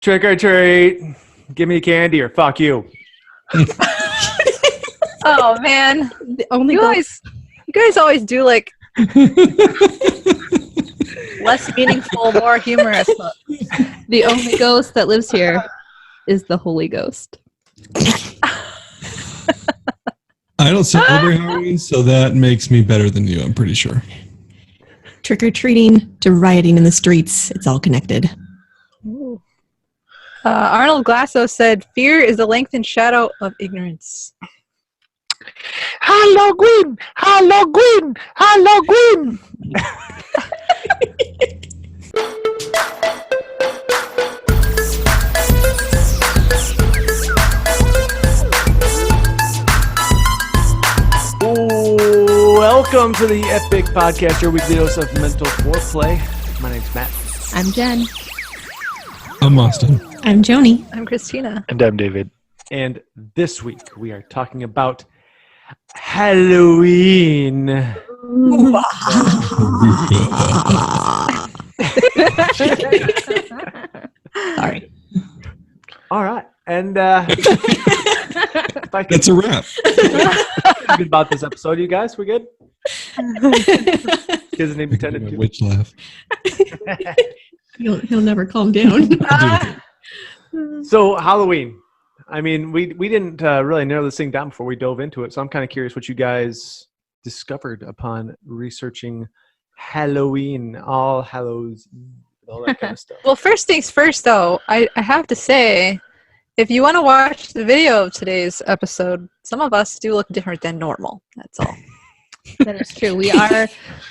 Trick or treat. Give me candy or fuck you. Oh man, you guys always do like less meaningful, more humorous. The only ghost that lives here is the Holy Ghost. I don't celebrate Halloween, so that makes me better than you, I'm pretty sure. Trick-or-treating to rioting in the streets. It's all connected. Arnold Glasso said, "Fear is the lengthened shadow of ignorance." Halloween! Halloween! Halloween! Welcome to the Epoch Podcast, your weekly dose of mental foreplay. My name's Matt. I'm Jen. I'm Austin. I'm Joni. I'm Christina. And I'm David. And this week we are talking about Halloween. Sorry. All right. And That's a wrap. good about this episode, you guys? We good? Kids need pretended to. Witch laugh. He'll never calm down. So Halloween. I mean, we didn't really narrow this thing down before we dove into it. So I'm kind of curious what you guys discovered upon researching Halloween, All Hallows, all that kind of stuff. Well, first things first, though, I have to say, if you want to watch the video of today's episode, some of us do look different than normal. That's all. That is true.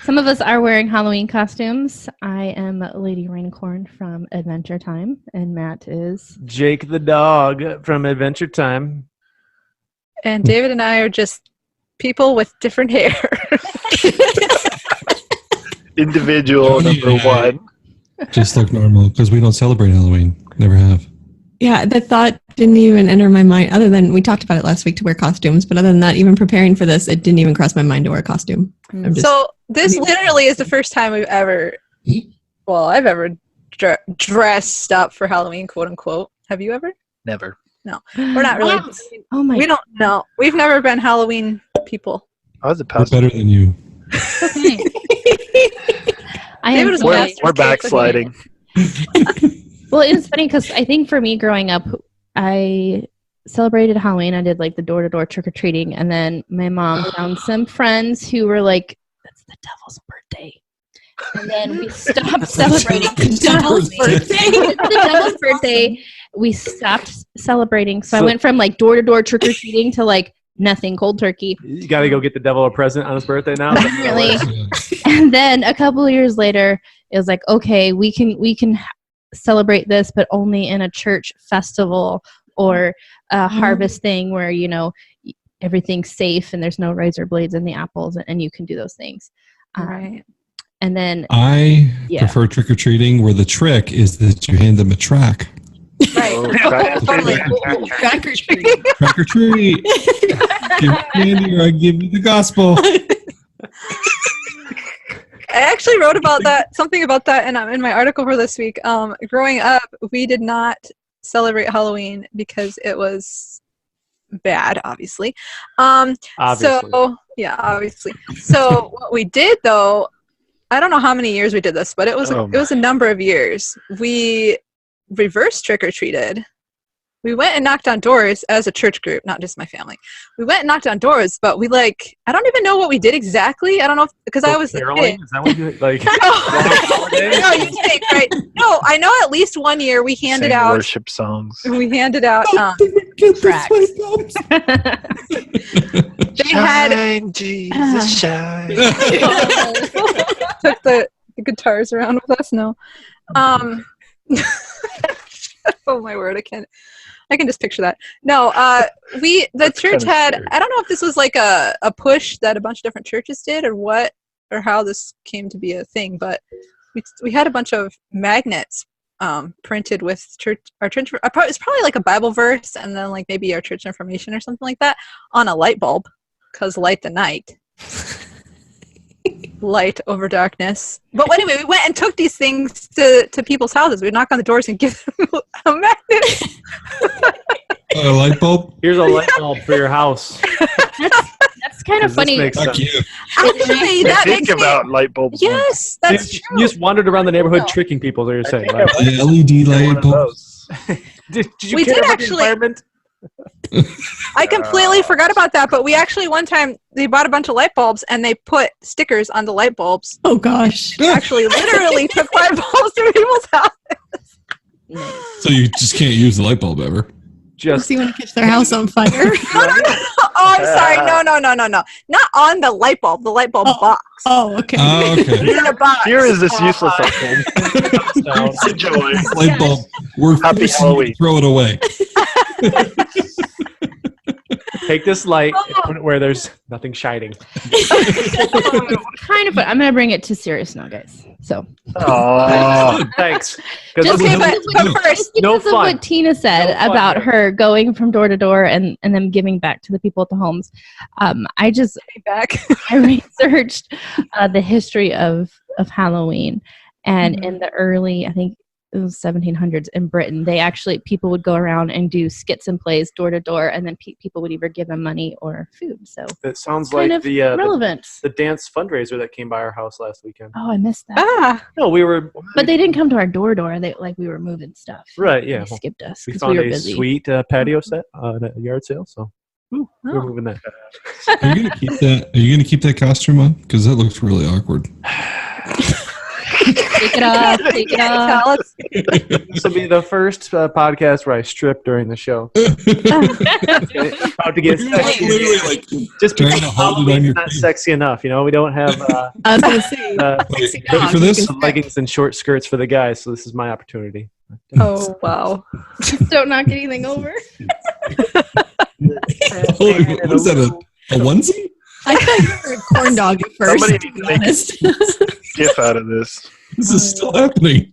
Some of us are wearing Halloween costumes. I am Lady Raincorn from Adventure Time, and Matt is Jake the dog from Adventure Time. And David and I are just people with different hair. Individual number one. Just look normal, because we don't celebrate Halloween. Never have. Yeah, the thought didn't even enter my mind, other than we talked about it last week to wear costumes, but other than that, even preparing for this, it didn't even cross my mind to wear a costume. So this literally is the first time I've ever dressed up for Halloween, quote unquote. Have you ever? Never. No, we're not really. Oh my! We don't know. We've never been Halloween people. I was a We're past. better than you. Okay. I am David was so a We're, bastard we're kid. backsliding. Well, it was funny because I think for me growing up, I celebrated Halloween. I did like the door-to-door trick-or-treating, and then my mom found some friends who were like, "That's the devil's birthday," and then we stopped celebrating the devil's birthday. The devil's birthday. We stopped celebrating, so I went from like door-to-door trick-or-treating to like nothing, cold turkey. You got to go get the devil a present on his birthday now. Apparently. And then a couple of years later, it was like, okay, we can celebrate this, but only in a church festival or a harvest thing where, you know, everything's safe and there's no razor blades in the apples and you can do those things. Right. And then I prefer trick-or-treating, where the trick is that you hand them a track. Right. Oh, Totally. Track or treat. Track or treat. Give me candy or I give you the gospel. I actually wrote about that, something about that in my article for this week. Growing up, we did not celebrate Halloween because it was bad, obviously. Obviously. So, yeah, obviously. So what we did, though, I don't know how many years we did this, but it was a number of years. We reverse trick-or-treated. We went and knocked on doors as a church group, not just my family. We went and knocked on doors, but I don't even know what we did exactly. I don't know because I was a kid. Is that what you like? No, you think, right? No, I know at least one year we handed out worship songs. We handed out tracts. They had Shine, Jesus, shine. took the guitars around with us. No, oh my word, I can just picture that. No, the church had, scary. I don't know if this was like a push that a bunch of different churches did or what, or how this came to be a thing, but we had a bunch of magnets printed with our church. It's probably like a Bible verse and then like maybe our church information or something like that on a light bulb, because light the night. light over darkness. But anyway, we went and took these things to people's houses. We'd knock on the doors and give them a magnet. A light bulb? Here's a light bulb for your house. That's kind of Does this funny. make Fuck sense? you. Actually, that Think makes me... about light bulbs. Yes, that's You true. just wandered around the neighborhood tricking people, is what you're saying, think right? The LED One light of bulb. those. Did you We care did about actually- the environment? I completely forgot about that, but we actually one time they bought a bunch of light bulbs and they put stickers on the light bulbs. Oh gosh. Actually, literally took light bulbs to people's house. So you just can't use the light bulb ever. Just See when you catch their house on fire. Oh, I'm sorry. No. Not on the light bulb box. Oh, okay. Oh, okay. In a box. Here is this useless thing. Enjoy. Light bulb. We're Happy forcing you to Halloween. throw it away. take this light and put it where there's nothing shining. Kind of fun. I'm gonna bring it to serious now, guys. So Oh, Thanks. Just Because okay, but first, No because of fun. what Tina said No fun about here. her going from door to door and them giving back to the people at the homes, I back. I researched the history of Halloween, and in the early, I think it was 1700s in Britain, people would go around and do skits and plays door to door, and then people would either give them money or food. So it sounds kind like of the relevant. dance fundraiser that came by our house last weekend. Oh, I missed that. Ah, No, we were But they didn't come to our door. They we were moving stuff. right. They Yeah, well, skipped us we because found we were a busy. sweet patio set at a yard sale, so we were moving that. Are you gonna keep that? Are you gonna keep that costume on? Because that looks really awkward. Take it off. Take it off. tell us. This will be the first podcast where I strip during the show. About to get You're like sexy. literally like Just trying because to hold it on Halloween's your not face. sexy enough, we don't have I was gonna say. Wait, ready for this? leggings and short skirts for the guys, so this is my opportunity. Oh wow. Don't knock anything over. What is that? A onesie? I thought you were a corn dog at first. Somebody to needs be to make honest. gif out of this. This is still happening.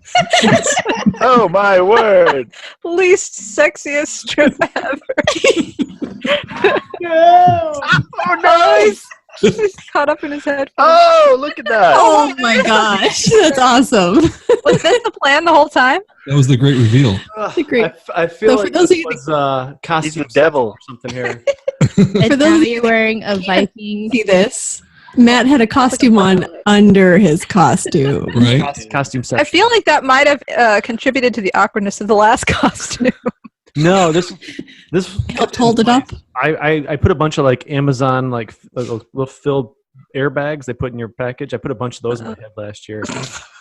Oh my word! Least sexiest strip ever. Oh nice! He's caught up in his head. Oh, look at that! Oh my gosh, that's awesome. Was this the plan the whole time? That was the great reveal. great. I feel So for like those this of you was costume He's the devil. or something here. And For those now of you're wearing a Viking. See this? Matt had a costume on under his costume. Right? Costume I set. feel like that might have contributed to the awkwardness of the last costume. No, this Helped hold it up. I put a bunch of like Amazon like little filled airbags they put in your package. I put a bunch of those in my head last year.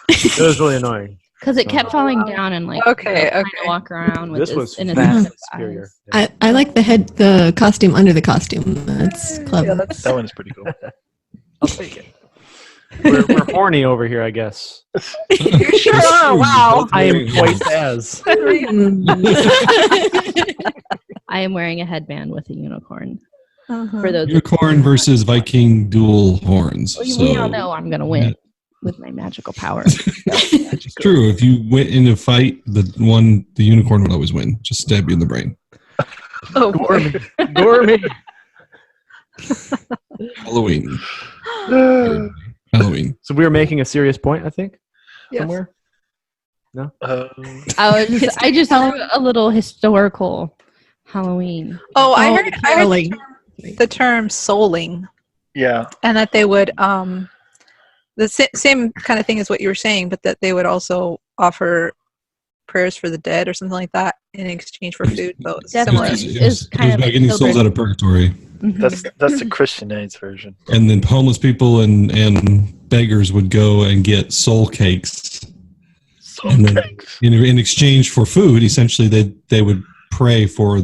It was really annoying. Because it kept falling down and Okay, trying to walk around with This his was innocent vastly superior. eyes. Yeah. I like the costume under the costume. That's clever. Yeah, that's That one's pretty cool. I'll take it. We're horny over here, I guess. you sure are. Wow. I am twice as. I am wearing a headband with a unicorn. Uh-huh. For those Unicorn versus Viking dual horns. we all know I'm gonna win with my magical power. It's true. If you went in a fight, the unicorn would always win. Just stab you in the brain. Oh, boy. Gourmet. Halloween. Halloween. So we were making a serious point, I think, Yes. somewhere. I just threw a little historical Halloween. Oh, I heard caroling. the term souling, Yeah. and that they would the same kind of thing as what you were saying, but that they would also offer prayers for the dead or something like that in exchange for food. So it's similar. Definitely. Is kind of about getting souls pilgrim. out of purgatory. Mhm. That's the Christianized version. And then homeless people and beggars would go and get soul cakes. And then in exchange for food, essentially they would pray for.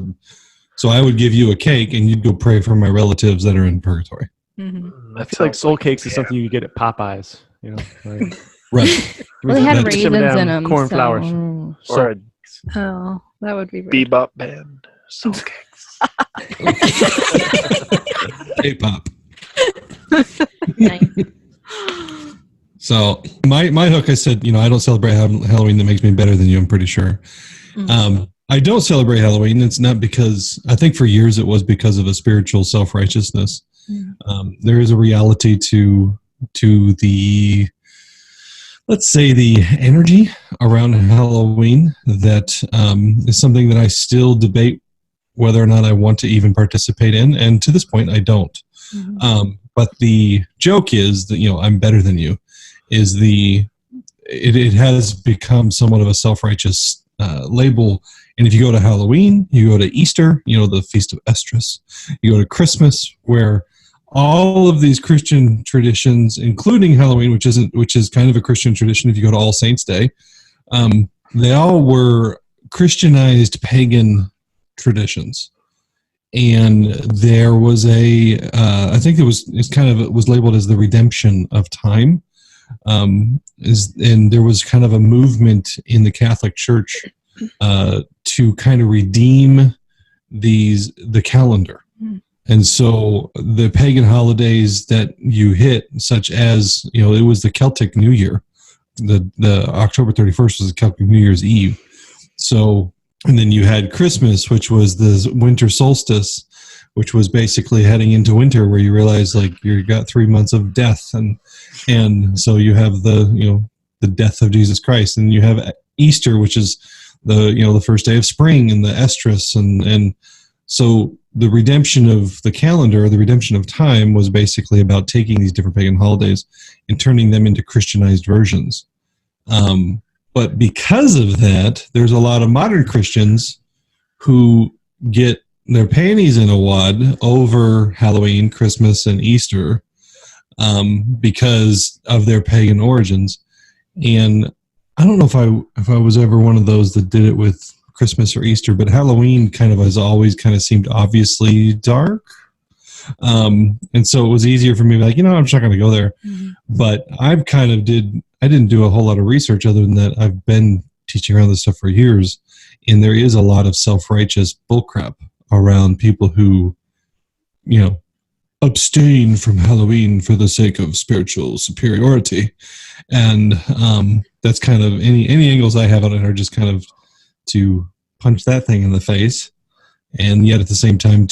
So I would give you a cake and you'd go pray for my relatives that are in purgatory. Mhm. I feel like soul cakes is something you get at Popeyes. Like, Right. Well, they had That's- raisins in them. corn so- flowers. Or a Oh, that would be weird. bebop band. Soul cakes. K-pop. Nice. So my hook, I said, I don't celebrate Halloween. That makes me better than you. I'm pretty sure. I don't celebrate Halloween. It's not because I think for years it was because of a spiritual self-righteousness. There is a reality to to the, let's say, the energy around Halloween that is something that I still debate whether or not I want to even participate in. And to this point, I don't. Mm-hmm. But the joke is that, I'm better than you, is it has become somewhat of a self-righteous label. And if you go to Halloween, you go to Easter, the Feast of Esdras, you go to Christmas, where all of these Christian traditions, including Halloween, which is kind of a Christian tradition if you go to All Saints Day, they all were Christianized pagan traditions. And there was I think it was labeled as the redemption of time. And there was kind of a movement in the Catholic Church to kind of redeem the calendar. And so the pagan holidays that you hit, such as, it was the Celtic New Year. The October 31st was the Celtic New Year's Eve. So, and then you had Christmas, which was the winter solstice, which was basically heading into winter, where you realize you got 3 months of death. And so you have the death of Jesus Christ. And you have Easter, which is the first day of spring, and the Esdras. And so the redemption of the calendar, the redemption of time, was basically about taking these different pagan holidays and turning them into Christianized versions. But because of that, there's a lot of modern Christians who get their panties in a wad over Halloween, Christmas, and Easter because of their pagan origins. And I don't know if I was ever one of those that did it with Christmas or Easter, but Halloween kind of has always kind of seemed obviously dark. And so it was easier for me to be I'm just not going to go there. Mm-hmm. But I didn't do a whole lot of research other than that I've been teaching around this stuff for years. And there is a lot of self-righteous bullcrap around people who, abstain from Halloween for the sake of spiritual superiority. And that's kind of any angles I have on it are just kind of to punch that thing in the face. And yet at the same time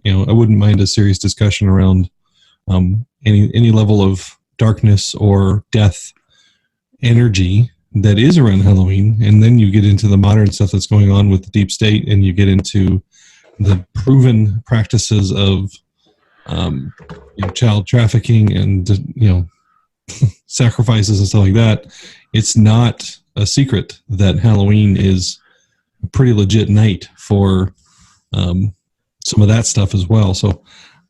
I wouldn't mind a serious discussion around any level of darkness or death energy that is around Halloween. And then you get into the modern stuff that's going on with the deep state, and you get into the proven practices of child trafficking and sacrifices and stuff like that. It's not a secret that Halloween is a pretty legit night for some of that stuff as well. So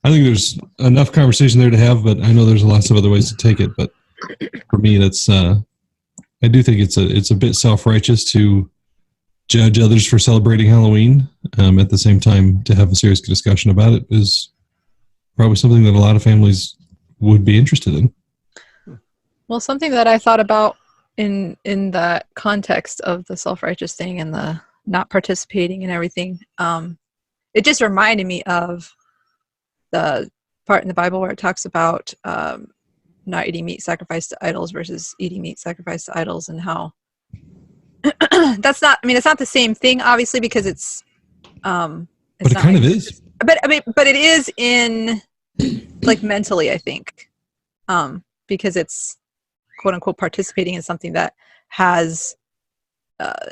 I think there's enough conversation there to have, but I know there's lots of other ways to take it. But for me, that's I do think it's a bit self-righteous to judge others for celebrating Halloween. At the same time, to have a serious discussion about it is probably something that a lot of families would be interested in. Well, something that I thought about in the context of the self-righteous thing and the not participating and everything, it just reminded me of the part in the Bible where it talks about not eating meat sacrificed to idols versus eating meat sacrificed to idols, and how it's not the same thing, obviously, because it's but it kind of is. But it is in mentally, I think, because it's quote unquote participating in something that has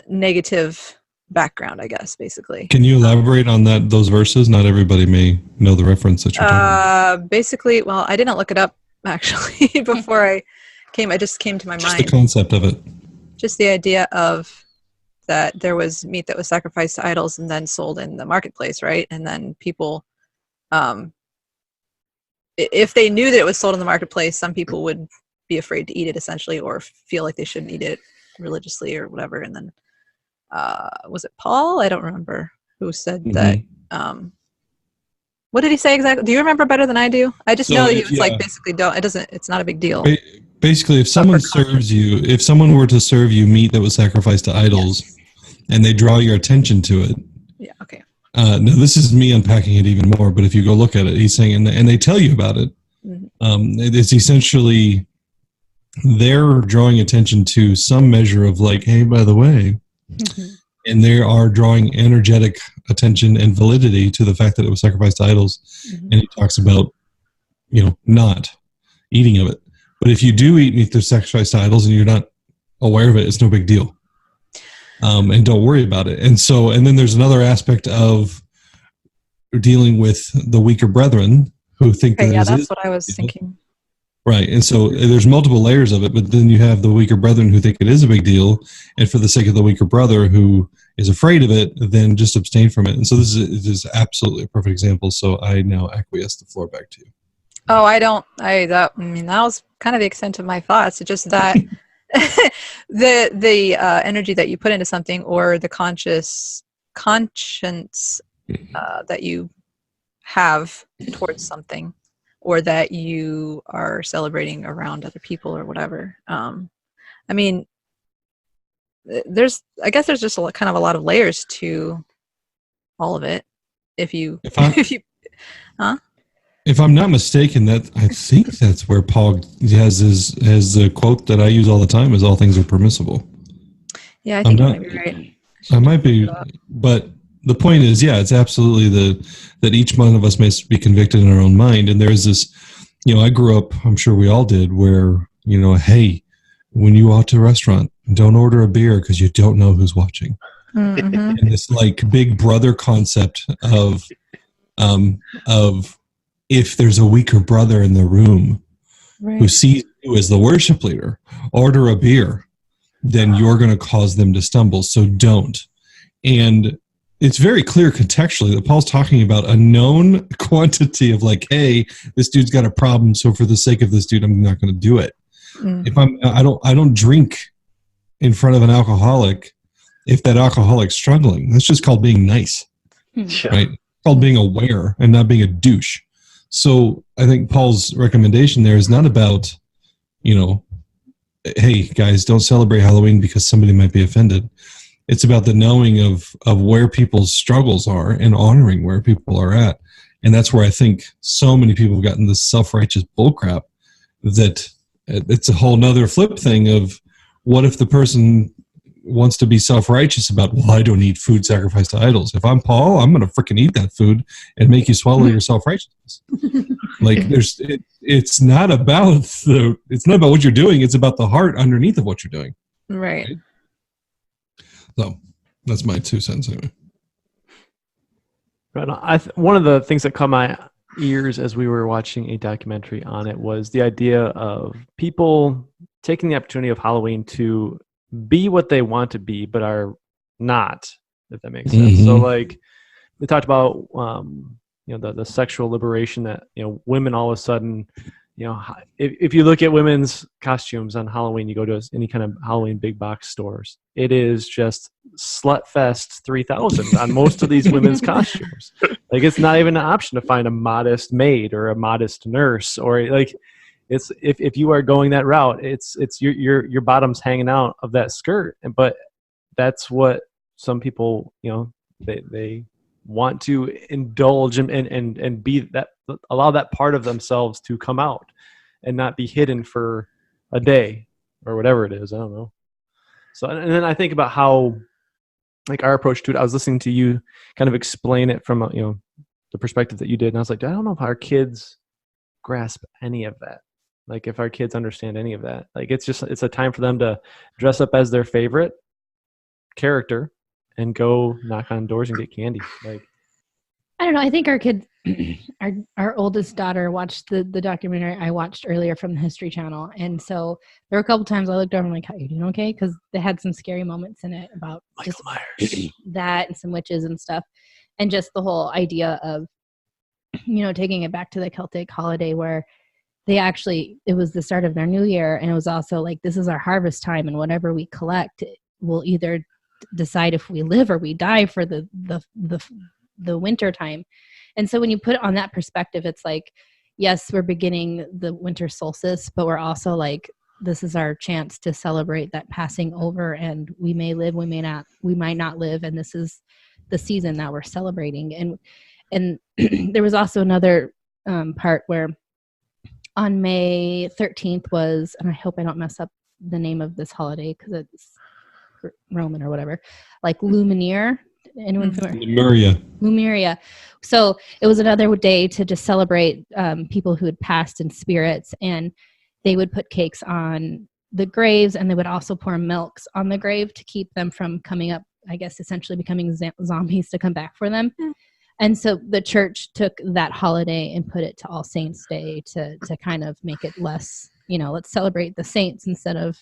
negative background, I guess, basically. Can you elaborate on those verses? Not everybody may know the reference that you're talking about. Basically, well, I didn't look it up actually before I came. I just came to my mind. Just the concept of it. Just the idea of that there was meat that was sacrificed to idols and then sold in the marketplace, right? And then people, if they knew that it was sold in the marketplace, some people would be afraid to eat it, essentially, or feel like they shouldn't eat it religiously or whatever. And then was it Paul? I don't remember who said that. What did he say exactly? Do you remember better than I do? I just know that he was basically it's not a big deal. Basically, if someone were to serve you meat that was sacrificed to idols, and they draw your attention to it. Yeah, okay. Now, this is me unpacking it even more, but if you go look at it, he's saying, and they tell you about it, it's essentially they're drawing attention to some measure of hey, by the way, and they are drawing energetic attention and validity to the fact that it was sacrificed to idols. And he talks about, not eating of it. But if you do eat meat, they're sacrificed to idols, and you're not aware of it, it's no big deal. And don't worry about it. And then there's another aspect of dealing with the weaker brethren who think that that's what I was thinking. Right. And so there's multiple layers of it, but then you have the weaker brethren who think it is a big deal, and for the sake of the weaker brother who is afraid of it, then just abstain from it. And so this is absolutely a perfect example. So I now acquiesce the floor back to you. Oh, that was kind of the extent of my thoughts. It's just that the energy that you put into something, or the conscience that you have towards something, or that you are celebrating around other people or whatever. I mean, there's just kind of a lot of layers to all of it. If I'm not mistaken, I think that's where Paul has the quote that I use all the time: "Is all things are permissible." Yeah, I think you might be right. I might be, but the point is, yeah, it's absolutely that each one of us may be convicted in our own mind. And there's this, I grew up, I'm sure we all did, where, hey, when you out to a restaurant, don't order a beer because you don't know who's watching. Mm-hmm. And this like big brother concept of if there's a weaker brother in the room who sees you as the worship leader, order a beer, then you're going to cause them to stumble. So don't. And it's very clear contextually that Paul's talking about a known quantity of like, hey, this dude's got a problem, so for the sake of this dude, I'm not going to do it. If I don't drink in front of an alcoholic if that alcoholic's struggling. That's just called being nice, right? It's called being aware and not being a douche. So I think Paul's recommendation there is not about, hey guys, don't celebrate Halloween because somebody might be offended. It's about the knowing of where people's struggles are and honoring where people are at. And that's where I think so many people have gotten this self-righteous bullcrap that it's a whole nother flip thing of what if the person wants to be self-righteous about, well, I don't eat food sacrificed to idols. If I'm Paul, I'm going to freaking eat that food and make you swallow your self-righteousness. Like it's not about what you're doing. It's about the heart underneath of what you're doing. Right. So that's my 2 cents anyway. Right. One of the things that caught my ears as we were watching a documentary on it was the idea of people taking the opportunity of Halloween to be what they want to be, but are not, if that makes sense. Mm-hmm. So like they talked about, the sexual liberation that, women all of a sudden, if you look at women's costumes on Halloween, you go to any kind of Halloween big box stores, it is just Slutfest 3000 on most of these women's costumes. Like it's not even an option to find a modest maid or a modest nurse, or like it's if you are going that route, it's your bottom's hanging out of that skirt. But that's what some people, they want to indulge and be that, allow that part of themselves to come out and not be hidden for a day or whatever it is. I don't know. So, and then I think about how, like our approach to it, I was listening to you kind of explain it from, the perspective that you did. And I was like, I don't know if our kids grasp any of that. Like if our kids understand any of that, like it's a time for them to dress up as their favorite character and go knock on doors and get candy. Like, I don't know. I think our kids, our oldest daughter watched the documentary I watched earlier from the History Channel. And so there were a couple times I looked over and I'm like, are you doing okay? Because they had some scary moments in it about Michael Myers, that and some witches and stuff. And just the whole idea of, taking it back to the Celtic holiday where they actually, it was the start of their new year. And it was also like, this is our harvest time. And whatever we collect, we'll either decide if we live or we die for the winter time. And so when you put it on that perspective, it's like, yes, we're beginning the winter solstice, but we're also like, this is our chance to celebrate that passing over, and we may live, we might not live. And this is the season that we're celebrating. And there was also another part where on May 13th was, and I hope I don't mess up the name of this holiday because it's Roman or whatever, like Lumiere. Anyone familiar? Lumeria. So it was another day to just celebrate people who had passed in spirits. And they would put cakes on the graves, and they would also pour milks on the grave to keep them from coming up, I guess, essentially becoming zombies to come back for them. And so the church took that holiday and put it to All Saints Day to kind of make it less, let's celebrate the saints instead of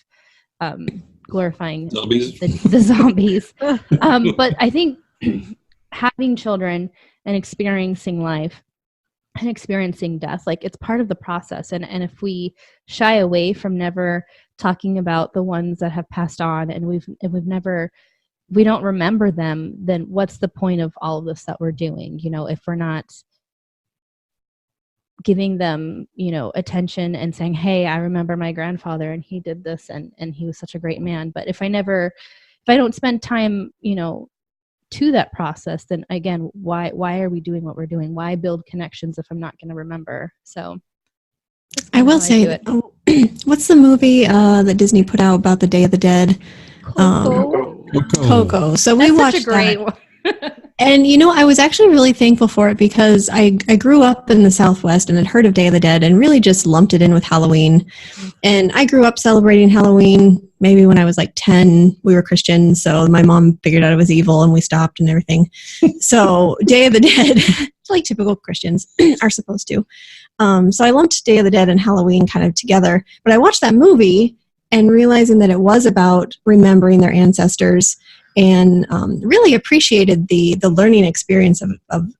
glorifying the zombies. But I think having children and experiencing life and experiencing death, like, it's part of the process. And if we shy away from never talking about the ones that have passed on, and we don't remember them, then what's the point of all of this that we're doing? If we're not giving them, attention and saying, hey, I remember my grandfather and he did this and he was such a great man. But if I don't spend time, to that process, then again, why are we doing what we're doing? Why build connections if I'm not going to remember? So I will say, what's the movie that Disney put out about the Day of the Dead? Coco. So we watched such a great that. one. And I was actually really thankful for it because I grew up in the Southwest and had heard of Day of the Dead and really just lumped it in with Halloween. And I grew up celebrating Halloween. Maybe when I was like 10, we were Christian, so my mom figured out it was evil and we stopped and everything. So Day of the Dead, like typical Christians are supposed to. So I lumped Day of the Dead and Halloween kind of together. But I watched that movie and realizing that it was about remembering their ancestors, and really appreciated the learning experience of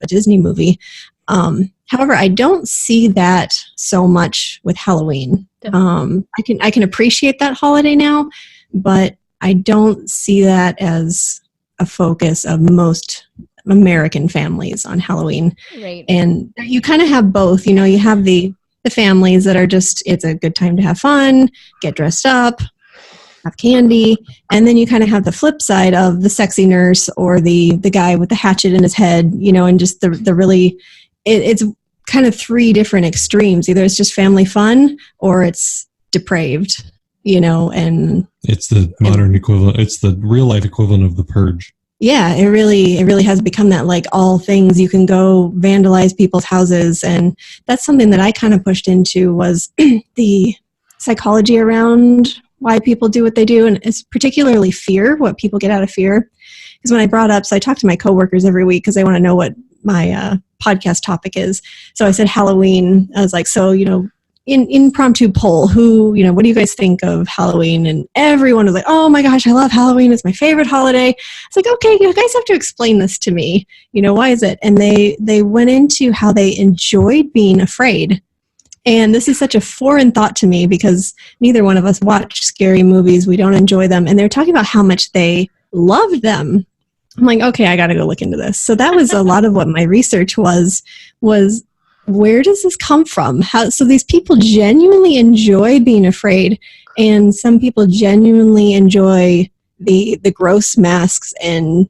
a Disney movie. However, I don't see that so much with Halloween. I can appreciate that holiday now, but I don't see that as a focus of most American families on Halloween. Right. And you kind of have both. You have the families that are just, it's a good time to have fun, get dressed up, have candy, and then you kind of have the flip side of the sexy nurse or the guy with the hatchet in his head, and just the really, it's kind of three different extremes. Either it's just family fun or it's depraved, and it's the modern equivalent. It's the real life equivalent of The Purge. Yeah, it really has become that, like, all things. You can go vandalize people's houses, and that's something that I kind of pushed into was the psychology around why people do what they do, and it's particularly fear, what people get out of fear. Because when I brought up, so I talk to my coworkers every week because they want to know what my podcast topic is. So I said Halloween. I was like, so, impromptu poll, what do you guys think of Halloween? And everyone was like, oh my gosh, I love Halloween. It's my favorite holiday. It's like, okay, you guys have to explain this to me. Why is it? And they went into how they enjoyed being afraid. And this is such a foreign thought to me because neither one of us watch scary movies. We don't enjoy them. And they're talking about how much they loved them. I'm like, okay, I got to go look into this. So that was a lot of what my research was where does this come from? So these people genuinely enjoy being afraid, and some people genuinely enjoy the gross masks and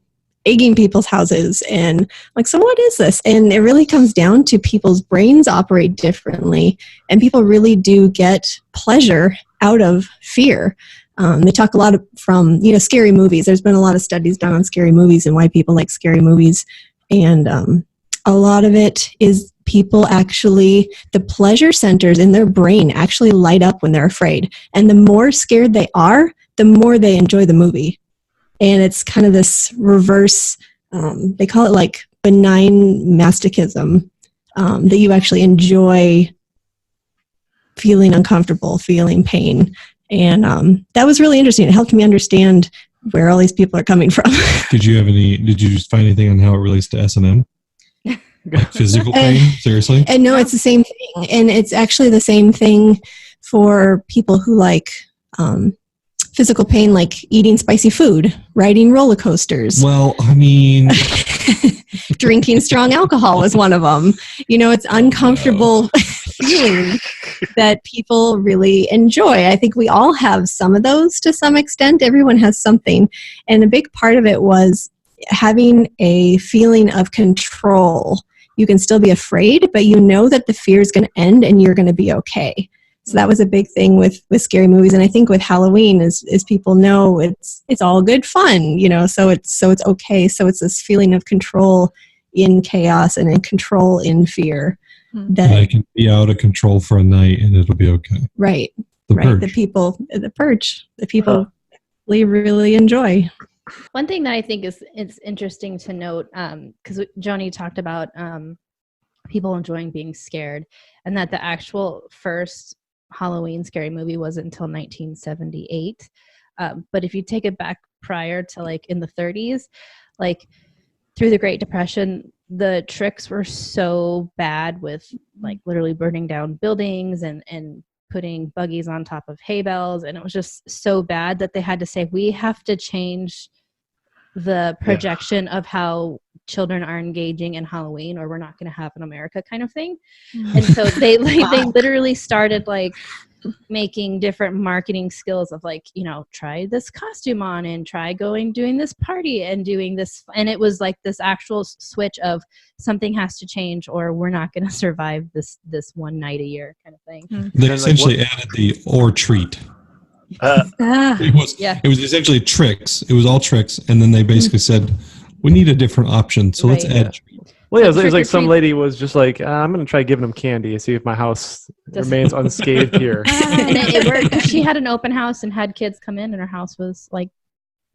egging people's houses, and like, so what is this? And it really comes down to people's brains operate differently, and people really do get pleasure out of fear. They talk a lot from scary movies. There's been a lot of studies done on scary movies and why people like scary movies, and a lot of it is people actually, the pleasure centers in their brain actually light up when they're afraid, and the more scared they are, the more they enjoy the movie. And it's kind of this reverse, they call it like benign masochism, that you actually enjoy feeling uncomfortable, feeling pain. And that was really interesting. It helped me understand where all these people are coming from. Did you find anything on how it relates to S&M? Like physical pain? Seriously? And no, it's the same thing. And it's actually the same thing for people who like physical pain, like eating spicy food, riding roller coasters. Well, I mean... Drinking strong alcohol was one of them. It's uncomfortable feeling that people really enjoy. I think we all have some of those to some extent. Everyone has something. And a big part of it was having a feeling of control. You can still be afraid, but you know that the fear is going to end and you're going to be okay. So that was a big thing with scary movies. And I think with Halloween is people know it's all good fun, so it's okay. So it's this feeling of control in chaos and in control in fear. And I can be out of control for a night and it'll be okay. Right. The right. purge. The purge. The people really enjoy. One thing that I think is interesting to note, because Joni talked about people enjoying being scared, and that the actual first Halloween scary movie wasn't until 1978. But if you take it back prior to like in the 30s, like through the Great Depression, the tricks were so bad with like literally burning down buildings and putting buggies on top of hay bales, and it was just so bad that they had to say, we have to change the projection of how children are engaging in Halloween, or we're not going to have an America kind of thing. And so they literally started like making different marketing skills of like, you know, try this costume on and try doing this party and doing this. And it was like this actual switch of something has to change or we're not going to survive this one night a year kind of thing. They essentially added the or treat. It was essentially tricks. It was all tricks. And then they basically said, we need a different option. So let's add treat. Well, yeah, it was like some lady was just like, I'm going to try giving them candy and see if my house remains unscathed here. And it worked. She had an open house and had kids come in and her house was like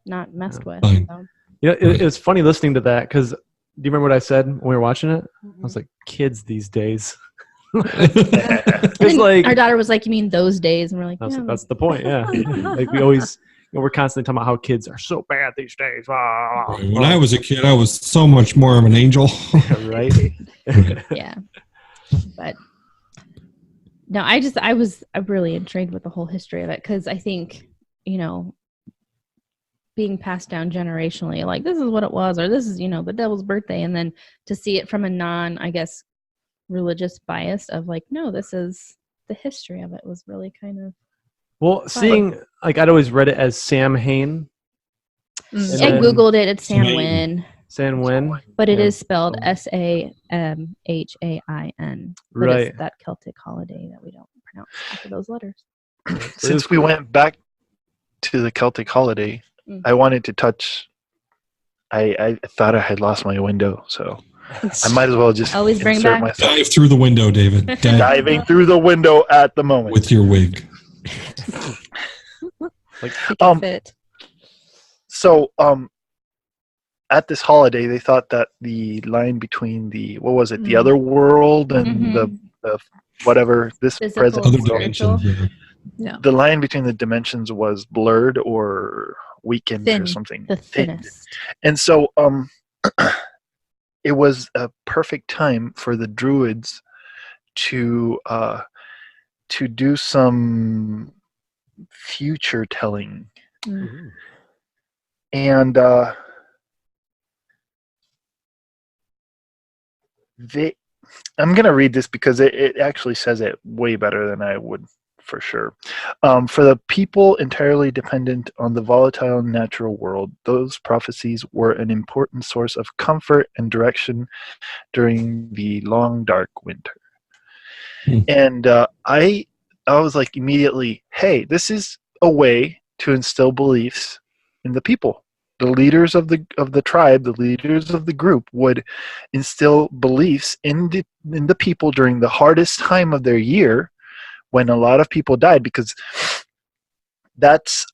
not messed with. So. Yeah, it was funny listening to that because do you remember what I said when we were watching it? I was like, kids these days. It's like our daughter was like, you mean those days? And we're like, that's the point, yeah. Like we always... we're constantly talking about how kids are so bad these days. When I was a kid, I was so much more of an angel. Right? Yeah. But no, I'm really intrigued with the whole history of it because I think, you know, being passed down generationally, like this is what it was, or this is, you know, the devil's birthday. And then to see it from a non, I guess, religious bias of like, no, this is the history of it was really kind of. Well, seeing, like, I'd always read it as Sam Hain. I Googled it. It's Sam Wynn. Sam Wynn. But it is spelled Samhain. But right. It's that Celtic holiday that we don't pronounce after those letters. Since we went back to the Celtic holiday, I wanted to touch... I thought I had lost my window, so... I might as well just always bring back. Myself. Dive through the window, David. Diving through the window at the moment. With your wig. Fit. So at this holiday they thought that the line between the the other world and the whatever this physical, present other world, dimensions, the line between the dimensions was blurred or weakened or something. The thinnest. And so it was a perfect time for the druids to do some future telling. And I'm going to read this because it actually says it way better than I would for sure. For the people entirely dependent on the volatile natural world, those prophecies were an important source of comfort and direction during the long dark winter. And I was like immediately, hey, this is a way to instill beliefs in the people. The leaders of the tribe, the leaders of the group would instill beliefs in the people during the hardest time of their year when a lot of people died, because that's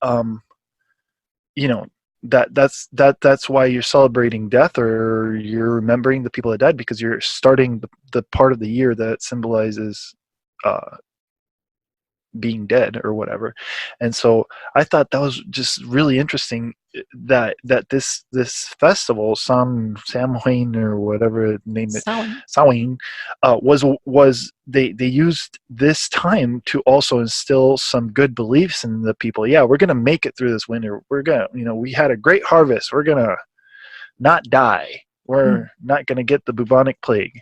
that's why you're celebrating death or you're remembering the people that died, because you're starting the part of the year that symbolizes being dead or whatever. And so I thought that was just really interesting that this festival, Samhain or whatever name it, Samhain, was they used this time to also instill some good beliefs in the people. Yeah, we're gonna make it through this winter. We're gonna, we had a great harvest. We're gonna not die. We're not gonna get the bubonic plague.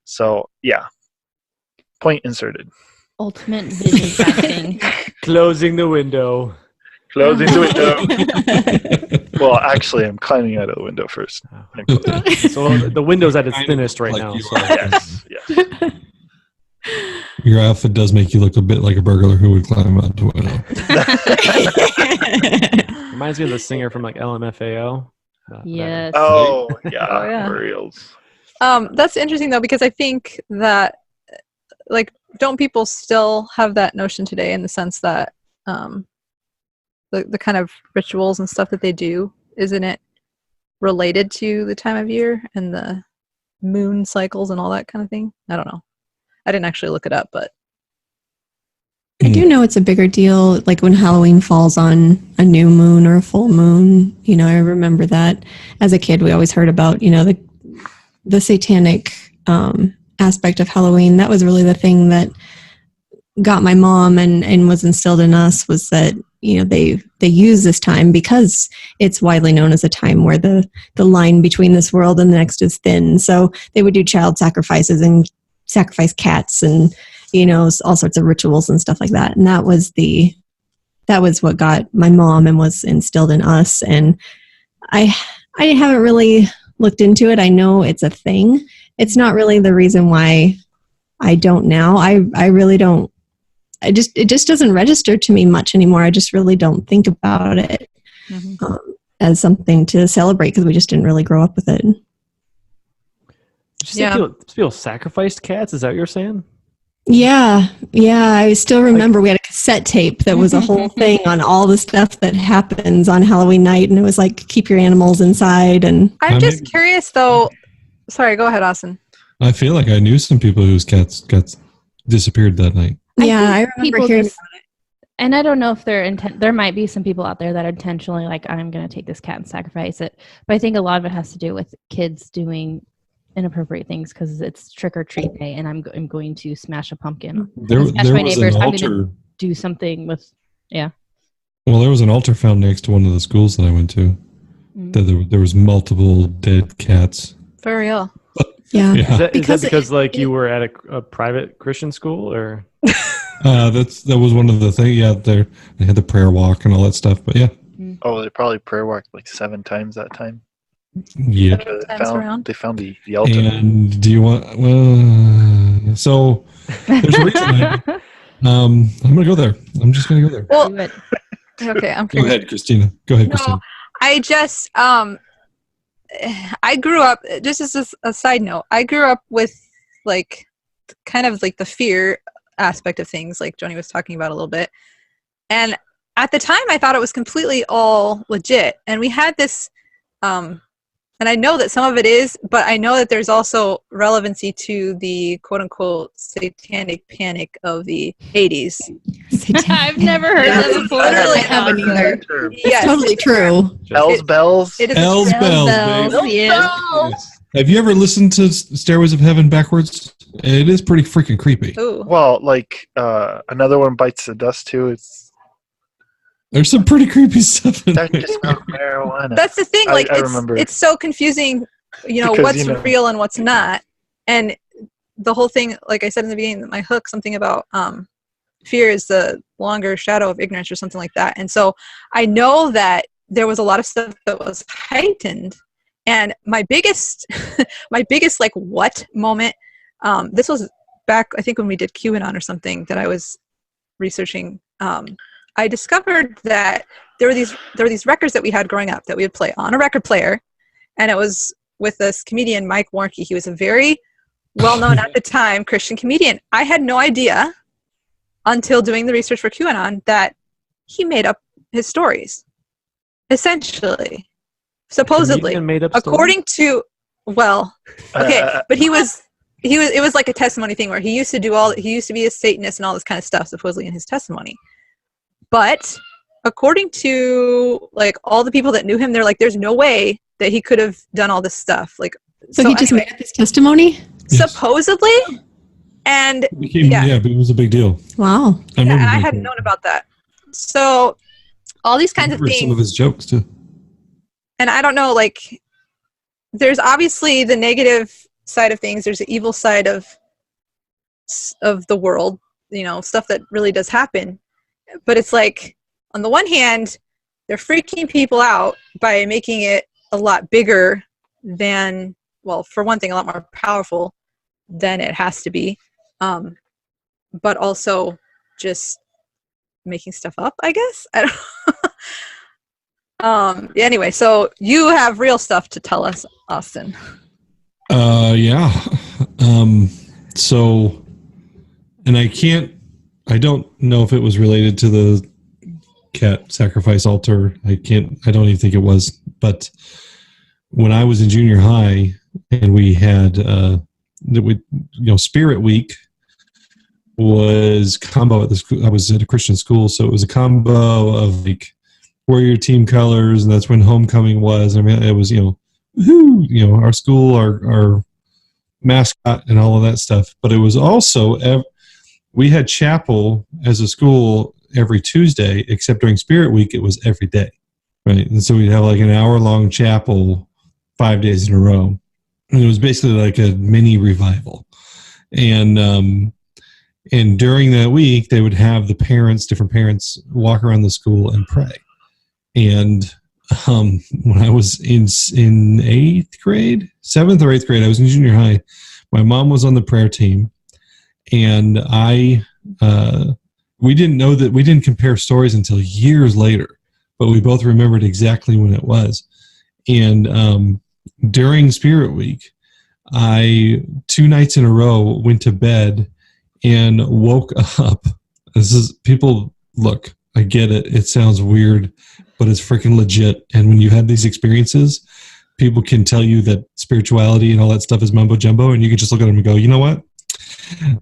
So yeah, point inserted. Ultimate vision casting. Closing the window. Closing the window. Well, actually, I'm climbing out of the window first. So the window's at its thinnest right now. So. Yes. Your outfit does make you look a bit like a burglar who would climb out the window. Reminds me of the singer from like LMFAO. Yes. Oh, yeah. For reals. That's interesting though, because I think that, like, don't people still have that notion today in the sense that the kind of rituals and stuff that they do, isn't it related to the time of year and the moon cycles and all that kind of thing? I don't know. I didn't actually look it up, but I do know it's a bigger deal, like when Halloween falls on a new moon or a full moon. You know, I remember that as a kid, we always heard about, you know, the satanic aspect of Halloween. That was really the thing that got my mom and was instilled in us, was that, you know, they use this time because it's widely known as a time where the line between this world and the next is thin. So they would do child sacrifices and sacrifice cats and, you know, all sorts of rituals and stuff like that. And that was what got my mom and was instilled in us. And I haven't really looked into it. I know it's a thing. It's not really the reason why I don't now. I really don't. It just doesn't register to me much anymore. I just really don't think about it as something to celebrate because we just didn't really grow up with it. Did you say people sacrificed cats? Is that what you're saying? Yeah. I still remember we had a cassette tape that was a whole thing on all the stuff that happens on Halloween night, and it was like, keep your animals inside. And I'm just curious though. Sorry, go ahead, Austin. I feel like I knew some people whose cats got disappeared that night. Yeah, I remember hearing about it. And I don't know if there might be some people out there that are intentionally like, I'm going to take this cat and sacrifice it. But I think a lot of it has to do with kids doing inappropriate things because it's trick or treat day, and I'm going to smash a pumpkin. Smash my neighbors. I'm going to do something with, Well, there was an altar found next to one of the schools that I went to. There was multiple dead cats. For real. Yeah. Is that because like you were at a private Christian school, or? That was one of the things. Yeah, they had the prayer walk and all that stuff. But yeah. Oh, they probably prayer walked like 7 times that time. Yeah. They found the altar. And do you want? Well, so there's a reason. I'm gonna go there. I'm just gonna go there. Well, okay. I'm curious. Go ahead, Christina. Christina. I just I grew up, just as a side note, I grew up with like kind of like the fear aspect of things, like Joni was talking about a little bit. And at the time I thought it was completely all legit. And we had this, and I know that some of it is, but I know that there's also relevancy to the quote unquote satanic panic of the 80s. I've never heard that before. Literally haven't either. Yes. It's totally true. Elle's bells. It is Elle's bells, baby. Yes. Have you ever listened to Stairways of Heaven backwards? It is pretty freaking creepy. Ooh. Well, like another one bites the dust too. There's some pretty creepy stuff in there. That just smells marijuana. That's the thing. Like, I remember. It's so confusing, because, what's real and what's not. And the whole thing, like I said in the beginning, my hook, something about fear is the longer shadow of ignorance or something like that. And so I know that there was a lot of stuff that was heightened. And my biggest like what moment, this was back, I think when we did QAnon or something that I was researching, I discovered that there were these records that we had growing up that we would play on a record player, and it was with this comedian Mike Warnke. He was a very well-known at the time Christian comedian. I had no idea until doing the research for QAnon that he made up his stories, essentially, supposedly, made up according to but it was like a testimony thing where he used to be a Satanist and all this kind of stuff supposedly in his testimony. But according to like all the people that knew him, they're like, there's no way that he could have done all this stuff. Like, so he just made up his testimony? Supposedly. And but it was a big deal. Wow. I hadn't known about that. So all these kinds of things. Some of his jokes too. And I don't know, like, there's obviously the negative side of things. There's the evil side of the world, stuff that really does happen. But it's like, on the one hand, they're freaking people out by making it a lot bigger than, well, for one thing, a lot more powerful than it has to be. But also just making stuff up, I guess. I don't Anyway, so you have real stuff to tell us, Austin. Yeah. So, and I don't know if it was related to the cat sacrifice altar. I don't even think it was. But when I was in junior high and we had, Spirit Week was combo at the school. I was at a Christian school, so it was a combo of like wear your team colors, and that's when homecoming was. I mean, it was woohoo, our school, our mascot, and all of that stuff. But it was also we had chapel as a school every Tuesday, except during Spirit Week it was every day, right? And so we'd have like an hour-long chapel 5 days in a row, and it was basically like a mini revival. And during that week, they would have the different parents, walk around the school and pray. And when I was in 7th or 8th grade, I was in junior high. My mom was on the prayer team, and we didn't compare stories until years later, but we both remembered exactly when it was. And during Spirit Week, I 2 nights in a row went to bed and woke up. Look, I get it. It sounds weird, but it's freaking legit. And when you have these experiences, people can tell you that spirituality and all that stuff is mumbo jumbo, and you can just look at them and go, you know what?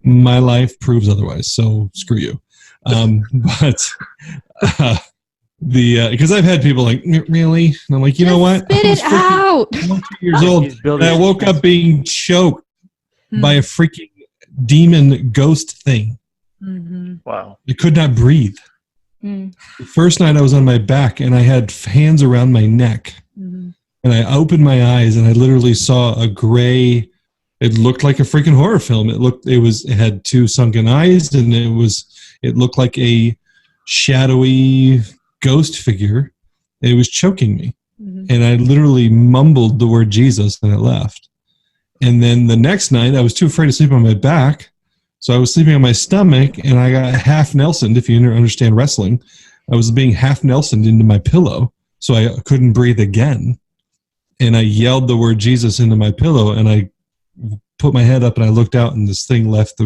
My life proves otherwise, so screw you. Because I've had people like, really? And I'm like, you know what? Spit it out. 22 years old, and I woke up being choked by a freaking demon ghost thing. Mm-hmm. Wow. I could not breathe. The first night I was on my back and I had hands around my neck. Mm-hmm. And I opened my eyes and I literally saw a gray, it looked like a freaking horror film. It had 2 sunken eyes, and it looked like a shadowy ghost figure. It was choking me. Mm-hmm. And I literally mumbled the word Jesus and it left. And then the next night, I was too afraid to sleep on my back, so I was sleeping on my stomach, and I got half Nelsoned. If you understand wrestling, I was being half Nelsoned into my pillow, so I couldn't breathe again. And I yelled the word Jesus into my pillow, and I put my head up, and I looked out, and this thing left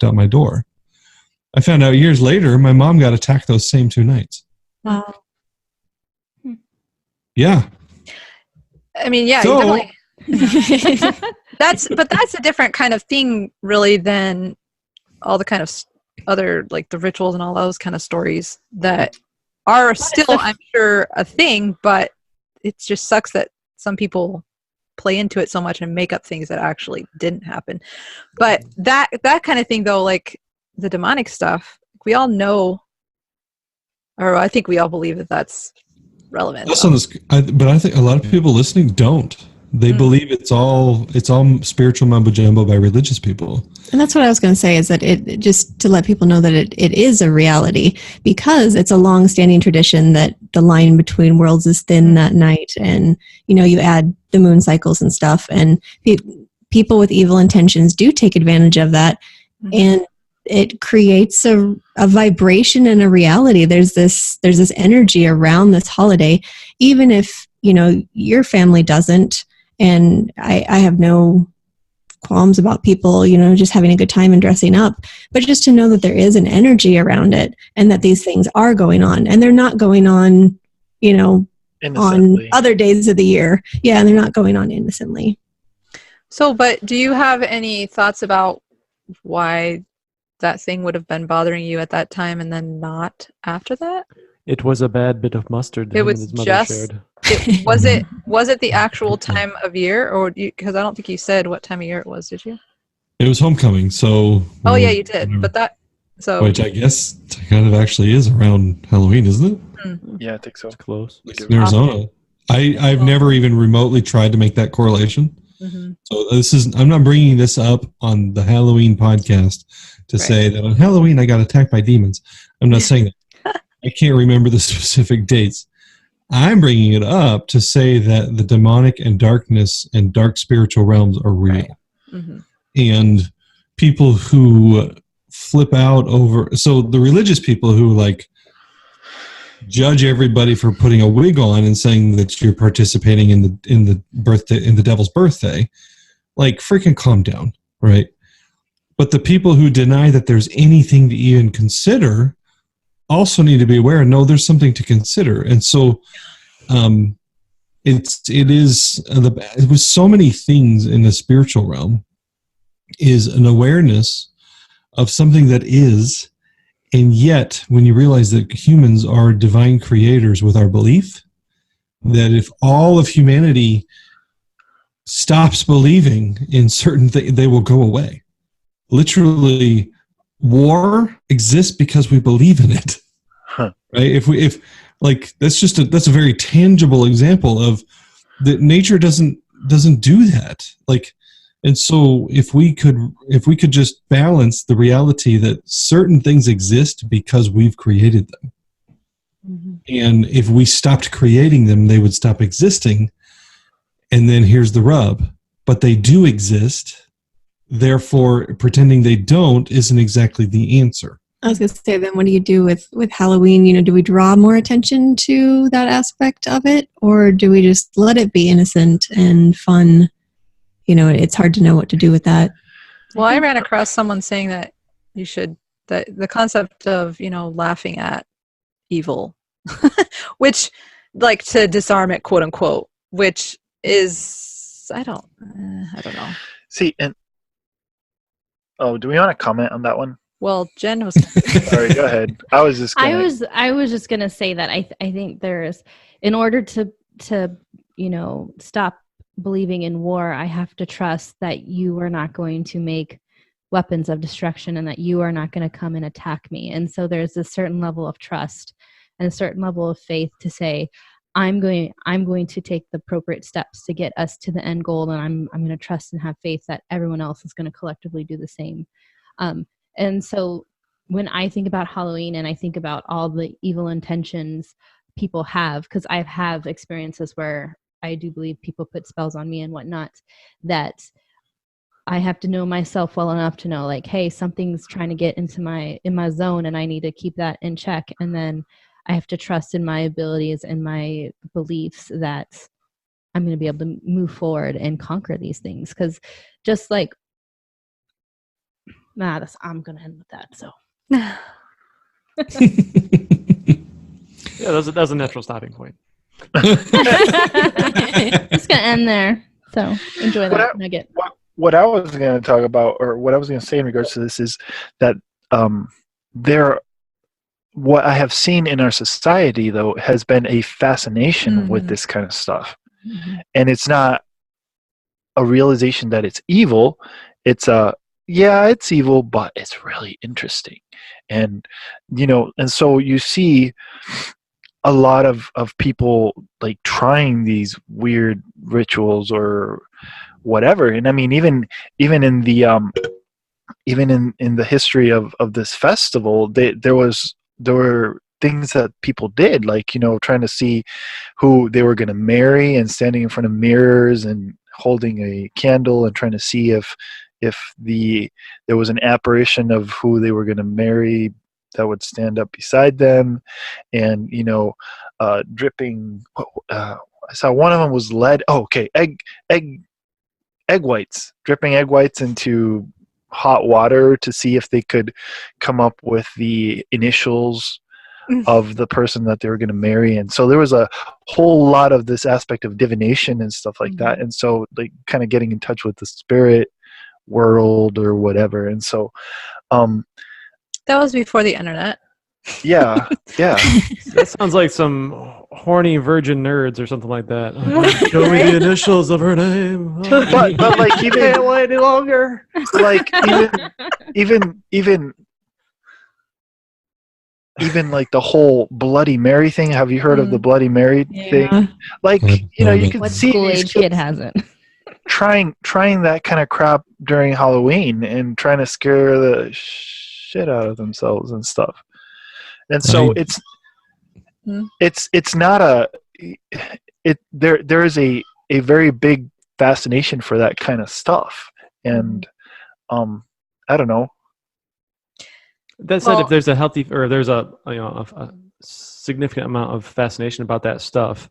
out my door. I found out years later, my mom got attacked those same 2 nights. Wow. Yeah. I mean, yeah, So, you definitely. That's a different kind of thing, really, than all the kind of other, like the rituals and all those kind of stories that are still, I'm sure, a thing. But it just sucks that some people play into it so much and make up things that actually didn't happen. But that kind of thing, though, like the demonic stuff, we all know, or I think we all believe that that's relevant. But I think a lot of people listening don't. They believe it's all spiritual mumbo jumbo by religious people. And that's what I was going to say, is that it just to let people know that it is a reality, because it's a long-standing tradition that the line between worlds is thin that night, and you add the moon cycles and stuff, and people with evil intentions do take advantage of that, and it creates a vibration and a reality. There's this energy around this holiday, even if your family doesn't. And I have no qualms about people, just having a good time and dressing up, but just to know that there is an energy around it, and that these things are going on, and they're not going on, on other days of the year. Yeah, and they're not going on innocently. So, but do you have any thoughts about why that thing would have been bothering you at that time and then not after that? It was a bad bit of mustard. It was was it the actual time of year, or because I don't think you said what time of year it was, did you? It was homecoming, so. Oh yeah, you did, which I guess kind of actually is around Halloween, isn't it? Mm-hmm. Yeah, I think so. It's close. It's in Arizona. I've never even remotely tried to make that correlation. Mm-hmm. So I'm not bringing this up on the Halloween podcast to say that on Halloween I got attacked by demons. I'm not saying that. I can't remember the specific dates. I'm bringing it up to say that the demonic and darkness and dark spiritual realms are real. Mm-hmm. And people who flip out over, so the religious people who like judge everybody for putting a wig on and saying that you're participating in the devil's birthday, like freaking calm down, right? But the people who deny that there's anything to even consider also need to be aware, no, there's something to consider. And so it is with so many things in the spiritual realm is an awareness of something that is, and yet when you realize that humans are divine creators with our belief, that if all of humanity stops believing in certain things, they will go away. Literally, war exists because we believe in it. Huh. Right? If like that's a very tangible example of that nature doesn't do that. Like, and so if we could just balance the reality that certain things exist because we've created them. Mm-hmm. And if we stopped creating them, they would stop existing. And then here's the rub. But they do exist. Therefore, pretending they don't isn't exactly the answer. I was going to say, then what do you do with Halloween? You know, do we draw more attention to that aspect of it? Or do we just let it be innocent and fun? You know, it's hard to know what to do with that. Well, I ran across someone saying that that the concept of, laughing at evil, which, like, to disarm it, quote unquote, which is, I don't know. See, and do we want to comment on that one? Well, Jen was. Sorry, go ahead. I was just gonna say that I think there's, in order to stop believing in war, I have to trust that you are not going to make weapons of destruction and that you are not going to come and attack me. And so there's a certain level of trust and a certain level of faith to say, I'm going to take the appropriate steps to get us to the end goal, and I'm going to trust and have faith that everyone else is going to collectively do the same. And so when I think about Halloween and I think about all the evil intentions people have, because I have experiences where I do believe people put spells on me and whatnot, that I have to know myself well enough to know, like, hey, something's trying to get in my zone and I need to keep that in check. And then I have to trust in my abilities and my beliefs that I'm going to be able to move forward and conquer these things. Because just like, I'm going to end with that. So. Yeah, that's a natural stopping point. Just going to end there. So enjoy that nugget. What I was going to talk about, or what I was going to say in regards to this, is that what I have seen in our society, though, has been a fascination with this kind of stuff. Mm-hmm. And it's not a realization that it's evil. It's it's evil, but it's really interesting. And, and so you see a lot of people like trying these weird rituals or whatever. And I mean, even in the in the history of this festival, there were things that people did, like, trying to see who they were going to marry and standing in front of mirrors and holding a candle and trying to see if there was an apparition of who they were going to marry that would stand up beside them, and dripping. I saw one of them was lead. Oh, okay, egg whites, dripping egg whites into hot water to see if they could come up with the initials of the person that they were going to marry. And so there was a whole lot of this aspect of divination and stuff like that. And so, like, kind of getting in touch with the spirit world or whatever. And so That was before the internet. yeah That sounds like some horny virgin nerds or something like that. Show me the initials of her name. but like, even can't wait any longer. like even like the whole Bloody Mary thing. Have you heard of the Bloody Mary thing? Like, you can What see school these age kid hasn't? trying that kind of crap during Halloween and trying to scare the shit out of themselves and stuff. And so it's not there is a very big fascination for that kind of stuff. And I don't know. That said, if there's a healthy, or there's a significant amount of fascination about that stuff,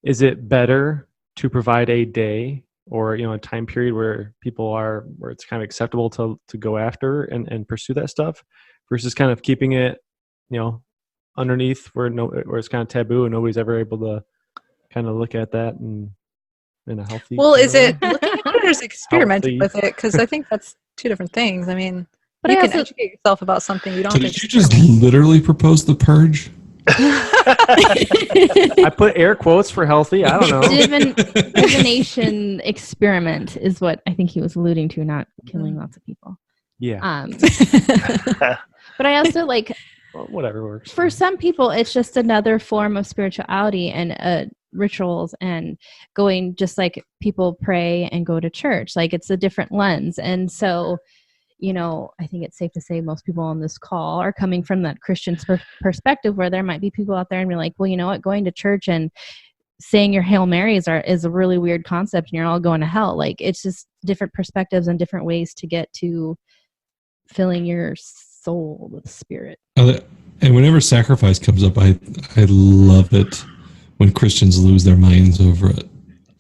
is it better to provide a day or a time period where where it's kind of acceptable to go after and pursue that stuff, versus kind of keeping it underneath where it's kind of taboo and nobody's ever able to kind of look at that in a healthy. Well, is way? it looking at it or is experimenting with it? Because I think that's two different things. I mean, But you I can also- educate yourself about something you don't So think. did you just literally propose the purge? I put air quotes for healthy. I don't know. Divination experiment is what I think he was alluding to, not killing lots of people. Yeah. But I also like, Well, whatever works. for some people, it's just another form of spirituality and rituals and going, just like people pray and go to church. Like, it's a different lens. And so, I think it's safe to say most people on this call are coming from that Christian perspective, where there might be people out there and be like, well, you know what, going to church and saying your Hail Marys is a really weird concept and you're all going to hell. Like, it's just different perspectives and different ways to get to filling your soul with spirit. And whenever sacrifice comes up, I love it when Christians lose their minds over it.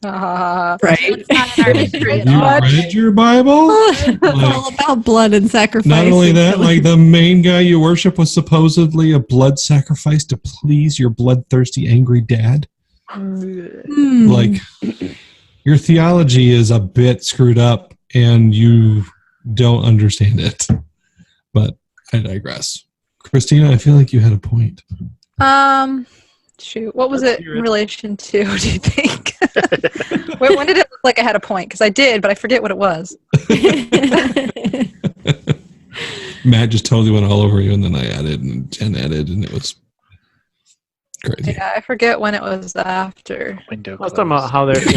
Right. It's not in our history at You all. read your Bible? It's all about blood and sacrifice. Not only and that, killing. like the main guy you worship was supposedly a blood sacrifice to please your bloodthirsty, angry dad. Hmm. Like, your theology is a bit screwed up and you don't understand it. But I digress. Christina, I feel like you had a point. Shoot, what was it in relation to, do you think? When did it look like I had a point? Because I did, but I forget what it was. Matt just totally went all over you, and then I added, and Jen added, and it was crazy. Yeah, I forget when it was after. Window I was talking about closed.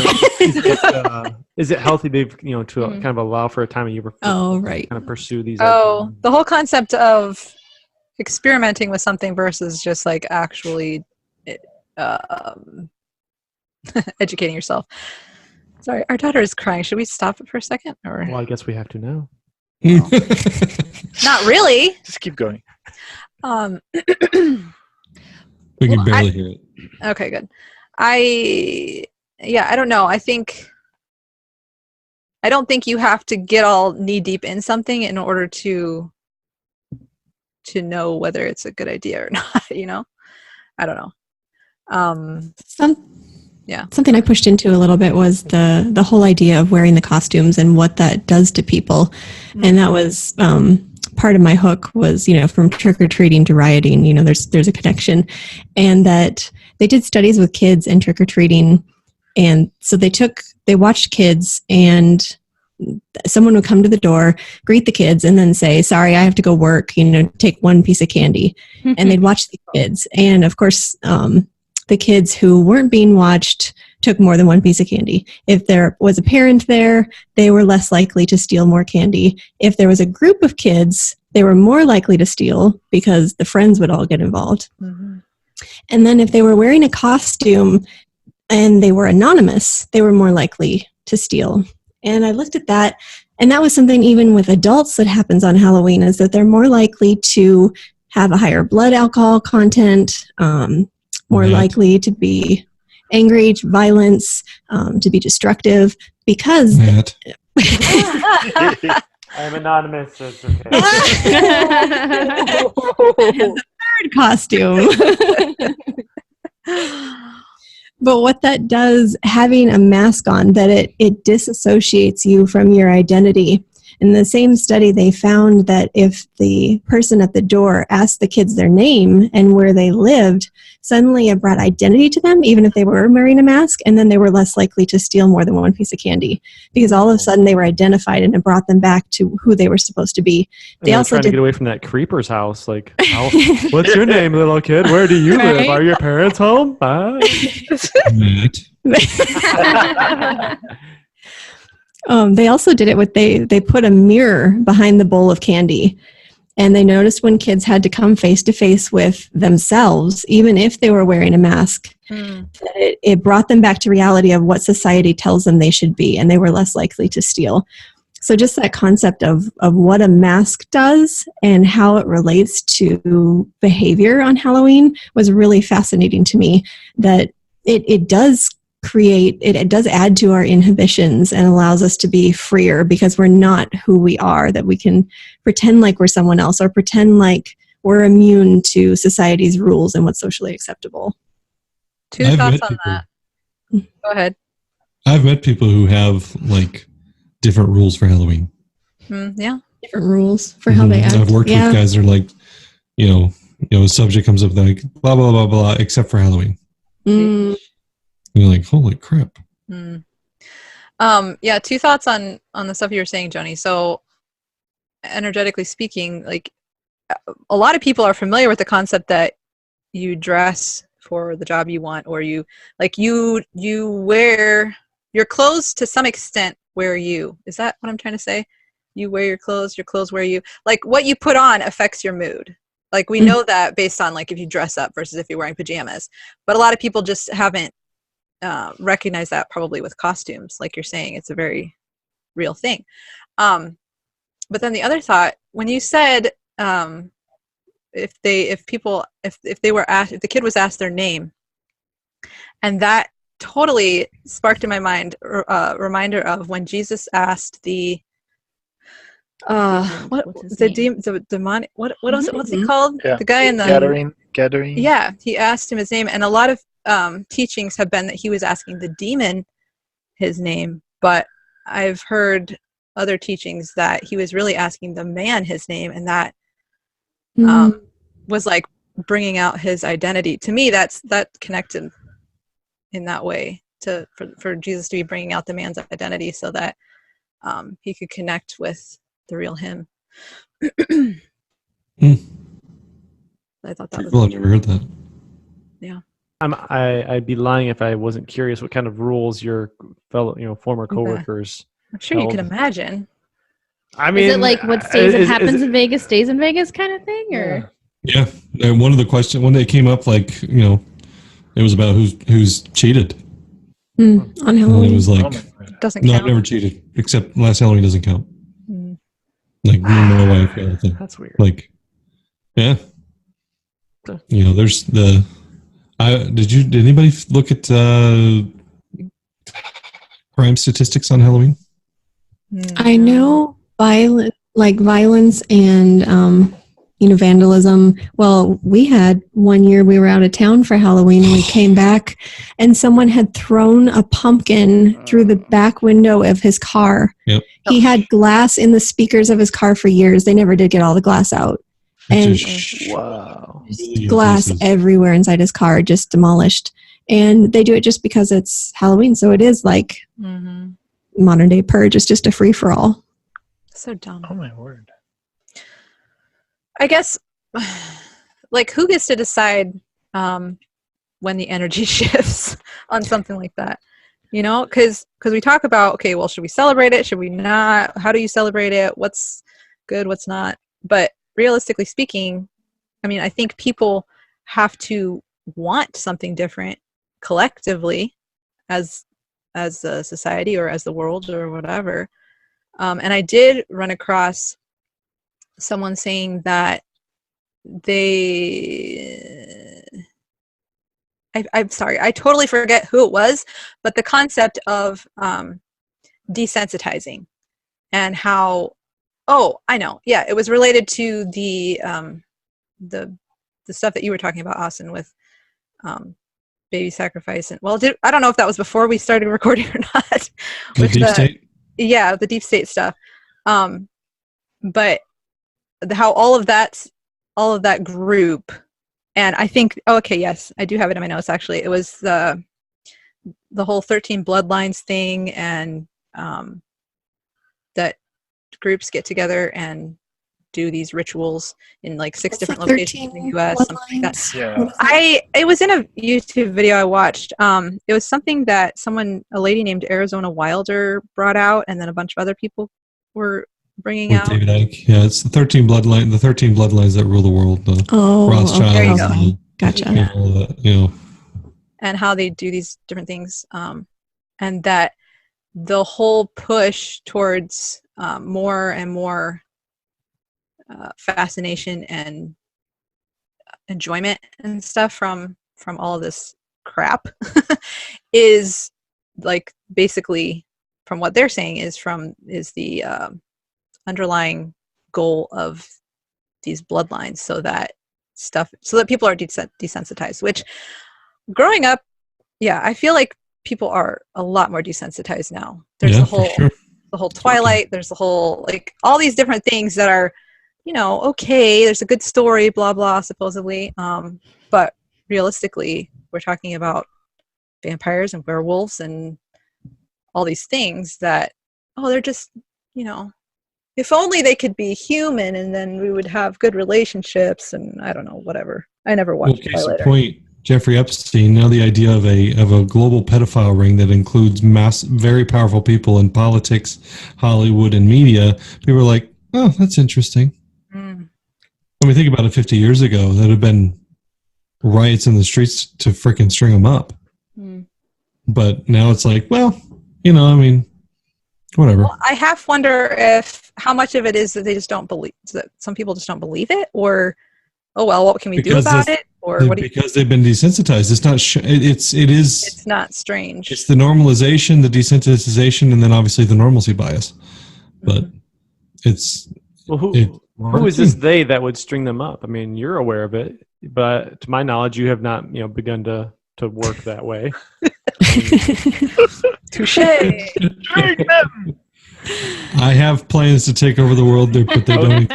how is it healthy to kind of allow for a time of year Oh, right. kind of pursue these. Oh, the whole concept of experimenting with something versus just like actually educating yourself. Sorry, our daughter is crying. Should we stop it for a second? Or Well, I guess we have to now. not really? Just keep going. We can Well, barely hear it. Okay, good. I don't know. I don't think you have to get all knee deep in something in order to know whether it's a good idea or not, I don't know. Something I pushed into a little bit was the whole idea of wearing the costumes and what that does to people. And that was part of my hook was, from trick-or-treating to rioting, there's a connection. And that they did studies with kids and trick-or-treating. And so they watched kids, and someone would come to the door, greet the kids, and then say, sorry, I have to go work, take one piece of candy. And they'd watch the kids. And of course, the kids who weren't being watched took more than one piece of candy. If there was a parent there, they were less likely to steal more candy. If there was a group of kids, they were more likely to steal because the friends would all get involved. Mm-hmm. And then if they were wearing a costume and they were anonymous, they were more likely to steal. And I looked at that, and that was something even with adults that happens on Halloween, is that they're more likely to have a higher blood alcohol content, more likely to be angry, violence, to be destructive, because Matt. I'm anonymous. So it's okay. third costume. But what that does, having a mask on, that it disassociates you from your identity. In the same study, they found that if the person at the door asked the kids their name and where they lived, suddenly it brought identity to them, even if they were wearing a mask, and then they were less likely to steal more than one piece of candy, because all of a sudden they were identified, and it brought them back to who they were supposed to be. They also trying to get away from that creeper's house. Like, what's your name, little kid? Where do you live? Right? Are your parents home? Bye. Matt. They also did it with, they put a mirror behind the bowl of candy, and they noticed when kids had to come face to face with themselves, even if they were wearing a mask, that it brought them back to reality of what society tells them they should be, and they were less likely to steal. So just that concept of what a mask does and how it relates to behavior on Halloween was really fascinating to me, that it does create it does add to our inhibitions and allows us to be freer because we're not who we are, that we can pretend like we're someone else or pretend like we're immune to society's rules and what's socially acceptable. Two thoughts on that. Go ahead. I've met people who have like different rules for Halloween. Yeah. Different rules for how they act. I've worked with guys that are like, a subject comes up like blah blah blah blah, except for Halloween. Mm. And you're like, holy crap. Yeah, two thoughts on the stuff you were saying, Joni. So energetically speaking, like a lot of people are familiar with the concept that you dress for the job you want, or you wear your clothes to some extent wear you. Is that what I'm trying to say? You wear your clothes wear you. Like what you put on affects your mood. Like we know that based on like if you dress up versus if you're wearing pajamas. But a lot of people just haven't recognized that probably with costumes. Like you're saying, it's a very real thing. But then the other thought, when you said if the kid was asked their name, and that totally sparked in my mind a reminder of when Jesus asked the demonic, what was it? What's he called? Yeah. The guy in the Gadarene. Yeah, he asked him his name, and a lot of teachings have been that he was asking the demon his name, but I've heard other teachings that he was really asking the man his name, and that was like bringing out his identity. To me, that connected in that way for Jesus to be bringing out the man's identity so that he could connect with the real him. I thought that I've never heard that. Yeah. I'd be lying if I wasn't curious what kind of rules your fellow, former coworkers. I'm sure you can imagine. I mean, is it like what happens in Vegas stays in Vegas kind of thing, or? Yeah, and one of the questions when they came up, like it was about who's cheated on Halloween. And it was like doesn't no, count. I've never cheated except last Halloween doesn't count. Like my wife, kind of thing. That's weird. Like, yeah, there's the. Did anybody look at crime statistics on Halloween? I know violence and vandalism. Well, we had one year we were out of town for Halloween and we came back and someone had thrown a pumpkin through the back window of his car. Yep. He had glass in the speakers of his car for years. They never did get all the glass out. And wow. Glass everywhere inside his car, just demolished. And they do it just because it's Halloween. So it is like modern day purge. It's just a free for all. So dumb. Oh my word. I guess, like, who gets to decide when the energy shifts on something like that? Because we talk about, okay, well, should we celebrate it? Should we not? How do you celebrate it? What's good? What's not? But realistically speaking, I mean, I think people have to want something different collectively as a society or as the world or whatever. And I did run across someone saying that I'm sorry, I totally forget who it was, but the concept of desensitizing and how, I know. Yeah, it was related to the stuff that you were talking about, Austin, with baby sacrifice. And I don't know if that was before we started recording or not. The deep state? Yeah, the deep state stuff. But how all of that group, and I think yes, I do have it in my notes actually. It was the whole 13 bloodlines thing, and that groups get together and do these rituals in like 6 different locations in the US, something like that. Yeah. It was in a YouTube video I watched. It was something that a lady named Arizona Wilder brought out, and then a bunch of other people were bringing With out. David Icke. Yeah, it's the 13 bloodlines that rule the world. The Rothschilds. There you go. Gotcha. Yeah. All that, And how they do these different things. And that the whole push towards more and more fascination and enjoyment and stuff from all of this crap is like basically from what they're saying is the underlying goal of these bloodlines, so that people are desensitized, which growing up, yeah, I feel like people are a lot more desensitized now. There's the whole Twilight, there's the whole, like, all these different things that are, okay, there's a good story, blah blah, supposedly, but realistically we're talking about vampires and werewolves and all these things that, they're just, if only they could be human, and then we would have good relationships, and I don't know, whatever. I never watched case Twilight. In point, Jeffrey Epstein. Now the idea of a global pedophile ring that includes very powerful people in politics, Hollywood, and media. People are like, oh, that's interesting. When we think about it, 50 years ago, that would have been riots in the streets to freaking string them up. But now it's like, well, whatever. Well, I half wonder how much of it is that they just don't believe, that some people just don't believe it, or, oh well, what can we do about it? Or what because they've been desensitized. It's not. It's not strange. It's the normalization, the desensitization, and then obviously the normalcy bias. But it's who is this they that would string them up? I mean, you're aware of it, but to my knowledge, you have not begun to work that way. Touche. I have plans to take over the world, but they don't.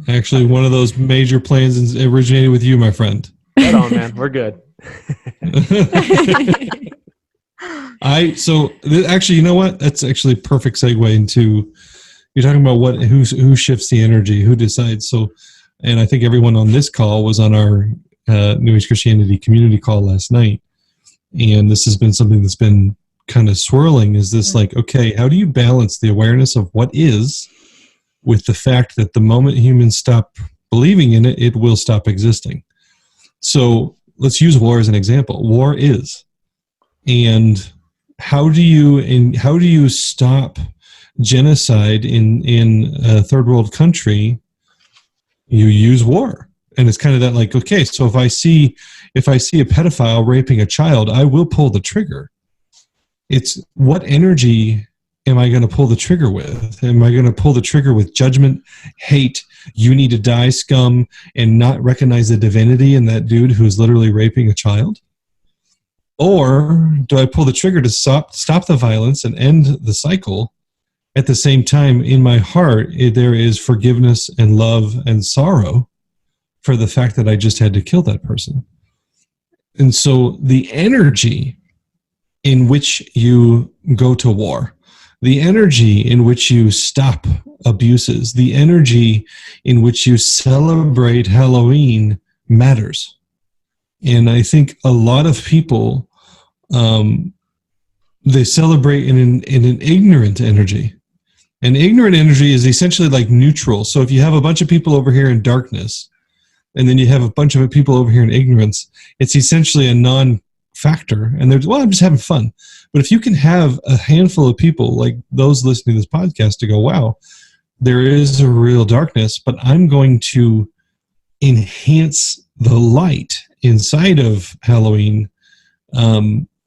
Actually, one of those major plans originated with you, my friend. Right on, man. We're good. Actually, you know what? That's actually a perfect segue into, you're talking about who shifts the energy, who decides. So, and I think everyone on this call was on our New Age Christianity community call last night. And this has been something that's been kind of swirling, is this like, okay, how do you balance the awareness of what is with the fact that the moment humans stop believing in it, it will stop existing? So let's use war as an example. War is. And how do you stop genocide in a third world country? You use war. And it's kind of that, like, okay, so if I see a pedophile raping a child, I will pull the trigger. It's what energy am I going to pull the trigger with? Am I going to pull the trigger with judgment, hate, you need to die, scum, and not recognize the divinity in that dude who's literally raping a child? Or do I pull the trigger to stop the violence and end the cycle? At the same time, in my heart, there is forgiveness and love and sorrow for the fact that I just had to kill that person. And so the energy in which you go to war, the energy in which you stop abuses, the energy in which you celebrate Halloween matters. And I think a lot of people, they celebrate in an ignorant energy. And ignorant energy is essentially like neutral. So if you have a bunch of people over here in darkness, and then you have a bunch of people over here in ignorance, it's essentially a non-factor. And they're, well, I'm just having fun. But if you can have a handful of people like those listening to this podcast to go, wow, there is a real darkness, but I'm going to enhance the light inside of Halloween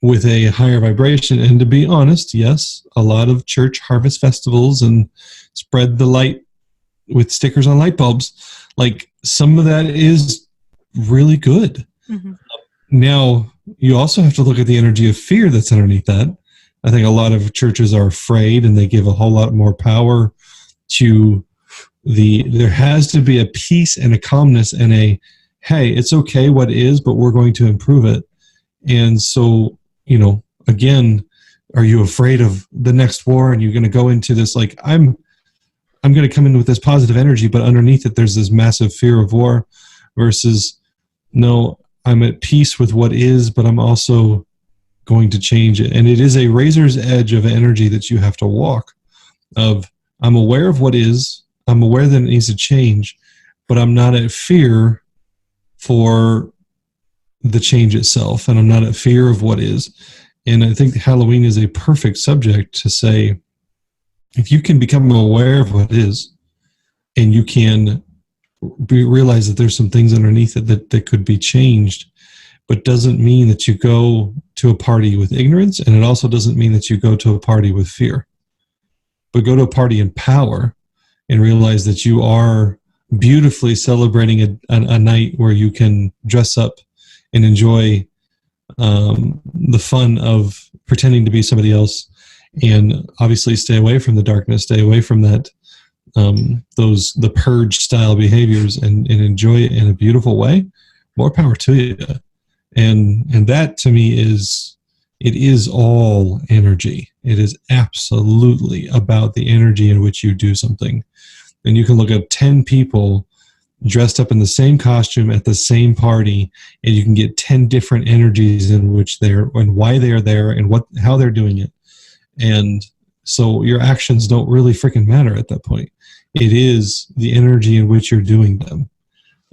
with a higher vibration. And to be honest, yes, a lot of church harvest festivals and spread the light with stickers on light bulbs, like some of that is really good. Mm-hmm. Now, you also have to look at the energy of fear that's underneath that. I think a lot of churches are afraid, and they give a whole lot more power to there has to be a peace and a calmness and a, hey, it's okay what is, but we're going to improve it. And so, again, are you afraid of the next war, and you're going to go into this like, I'm going to come in with this positive energy, but underneath it, there's this massive fear of war, versus, no, I'm at peace with what is, but I'm also going to change it. And it is a razor's edge of energy that you have to walk of, I'm aware of what is, I'm aware that it needs to change, but I'm not at fear for the change itself, and I'm not at fear of what is. And I think Halloween is a perfect subject to say, if you can become aware of what is, and you can realize that there's some things underneath it that could be changed, but doesn't mean that you go to a party with ignorance, and it also doesn't mean that you go to a party with fear. But go to a party in power and realize that you are beautifully celebrating a night where you can dress up and enjoy the fun of pretending to be somebody else, and obviously stay away from the darkness, stay away from that the purge style behaviors, and enjoy it in a beautiful way. More power to you. And that to me it is all energy. It is absolutely about the energy in which you do something. And you can look at 10 people dressed up in the same costume at the same party, and you can get 10 different energies in which they're, and why they are there, and how they're doing it. And so your actions don't really freaking matter at that point. It is the energy in which you're doing them.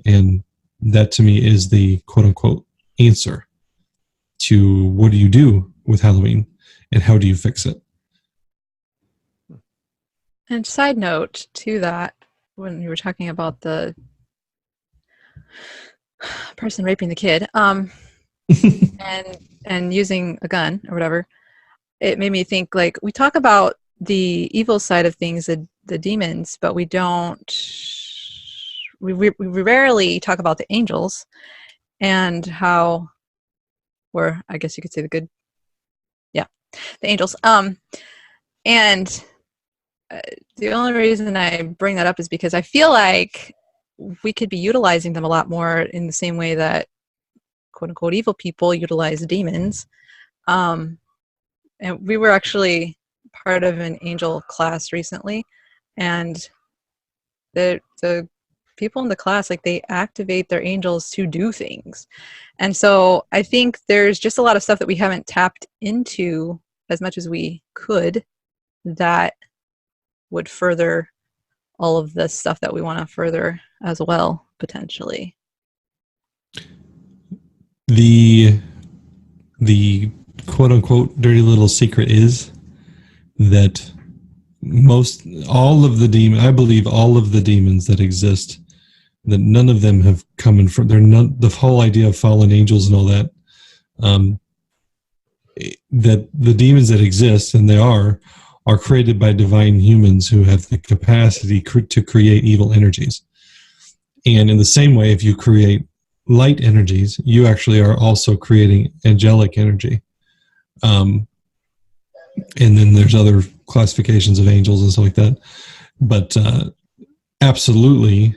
And that to me is the quote unquote answer to what do you do with Halloween and how do you fix it. And side note to that, when you were talking about the person raping the kid, and using a gun or whatever, it made me think, like, we talk about the evil side of things, the demons, but we rarely talk about the angels and how, or I guess you could say the angels. And the only reason I bring that up is because I feel like we could be utilizing them a lot more in the same way that quote unquote evil people utilize demons. And we were actually part of an angel class recently, and the people in the class, like, they activate their angels to do things. And so I think there's just a lot of stuff that we haven't tapped into as much as we could that would further all of the stuff that we want to further as well, potentially. The quote unquote dirty little secret is that all of the demons that exist, that none of them have come in from, they're not, the whole idea of fallen angels and all that, that the demons that exist, and they are created by divine humans who have the capacity to create evil energies. And in the same way, if you create light energies, you actually are also creating angelic energy. And then there's other classifications of angels and stuff like that. But absolutely,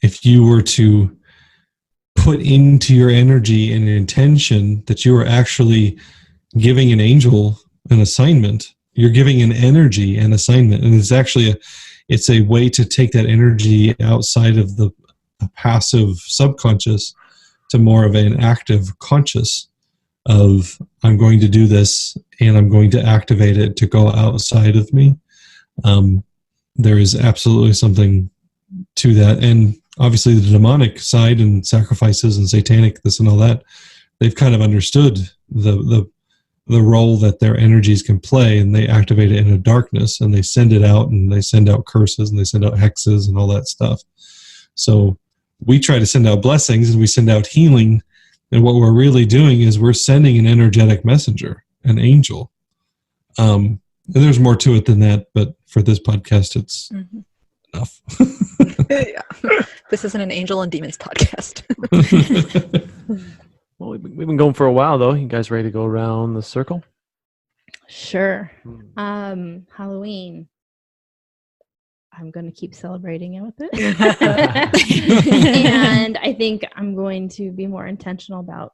if you were to put into your energy an intention that you are actually giving an angel an assignment, you're giving an energy an assignment. And it's actually it's a way to take that energy outside of the passive subconscious to more of an active conscious of, I'm going to do this and I'm going to activate it to go outside of me. There is absolutely something to that. And obviously the demonic side and sacrifices and satanic this and all that, they've kind of understood the role that their energies can play, and they activate it in a darkness, and they send it out, and they send out curses, and they send out hexes and all that stuff. So we try to send out blessings, and we send out healing, and what we're really doing is we're sending an energetic messenger, an angel. And there's more to it than that, but for this podcast, it's enough. Yeah. This isn't an angel and demons podcast. Well, we've been going for a while, though. You guys ready to go around the circle? Sure. Halloween. I'm going to keep celebrating it with it. And I think I'm going to be more intentional about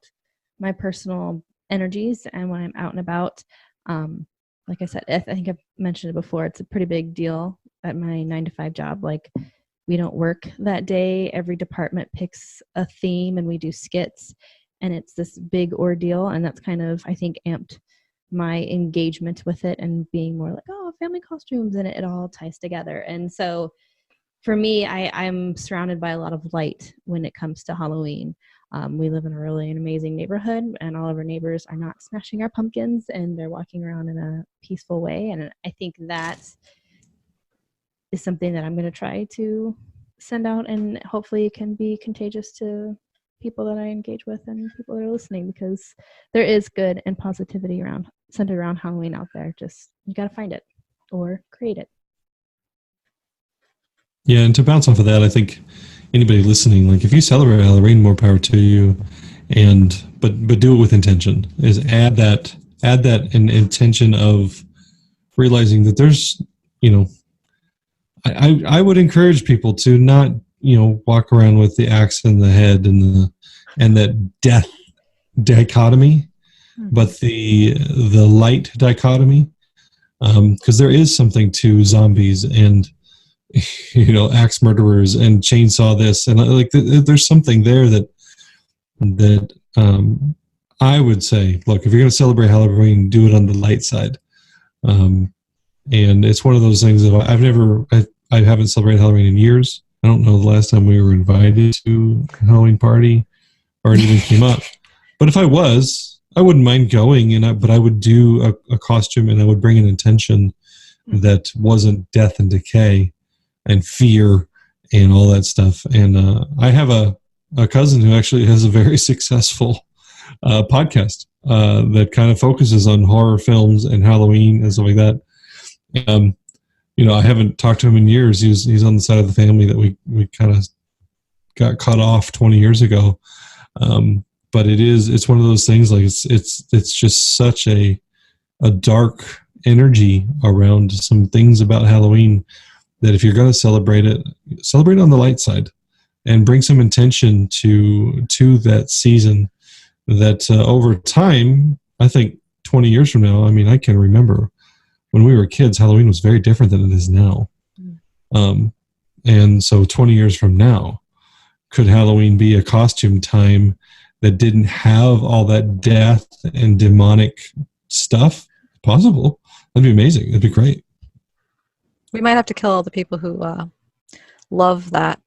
my personal energies and when I'm out and about. Like I said, I think I've mentioned it before, it's a pretty big deal at my 9-to-5 job. Like, we don't work that day. Every department picks a theme and we do skits, and it's this big ordeal. And that's kind of, I think, amped my engagement with it and being more like, oh, family costumes, and it all ties together. And so for me, I'm surrounded by a lot of light when it comes to Halloween. We live in a really amazing neighborhood, and all of our neighbors are not smashing our pumpkins, and they're walking around in a peaceful way. And I think that is something that I'm going to try to send out, and hopefully it can be contagious to people that I engage with and people that are listening, because there is good and positivity centered around Halloween out there. Just you got to find it or create it. Yeah, and to bounce off of that, I think anybody listening, like if you celebrate Halloween, more power to you, but do it with intention. Is add that an intention of realizing that there's, I would encourage people to not, walk around with the axe in the head and that death dichotomy, but the light dichotomy, because there is something to zombies and axe murderers and chainsaw this, and like there's something there that I would say, look, if you're going to celebrate Halloween, do it on the light side. And it's one of those things that I haven't celebrated Halloween in years. I don't know the last time we were invited to a Halloween party or it even came up. But if I was, I wouldn't mind going, but I would do a costume and I would bring an intention that wasn't death and decay and fear and all that stuff. And I have a cousin who actually has a very successful podcast that kind of focuses on horror films and Halloween and stuff like that. I haven't talked to him in years. He's on the side of the family that we kind of got cut off 20 years ago. But it's one of those things, like it's just such a dark energy around some things about Halloween that if you're going to celebrate it on the light side and bring some intention to that season that over time, I think 20 years from now, I can remember when we were kids, Halloween was very different than it is now. And so 20 years from now, could Halloween be a costume time that didn't have all that death and demonic stuff? Possible. That'd be amazing. That'd be great. We might have to kill all the people who love that,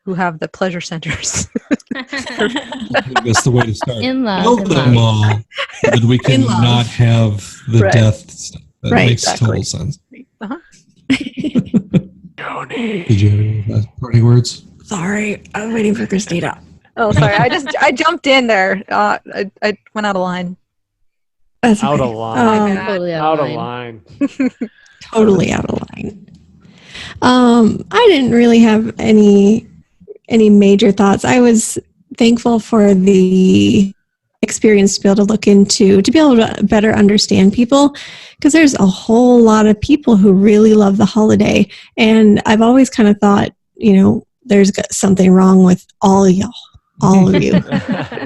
who have the pleasure centers. That's the way to start. In love. Kill them all, so that we can not have the Right. death stuff. That makes exactly. total sense. Uh-huh. Did you have any last parting words? Sorry, I was waiting for Christina. Oh, sorry. I jumped in there. I went out of line. That's Out okay. of line. Totally Out of line. Totally out of line. I didn't really have any major thoughts. I was thankful for the experience to be able to look into, to be able to better understand people, because there's a whole lot of people who really love the holiday, and I've always kind of thought, there's something wrong with all of y'all. All of you.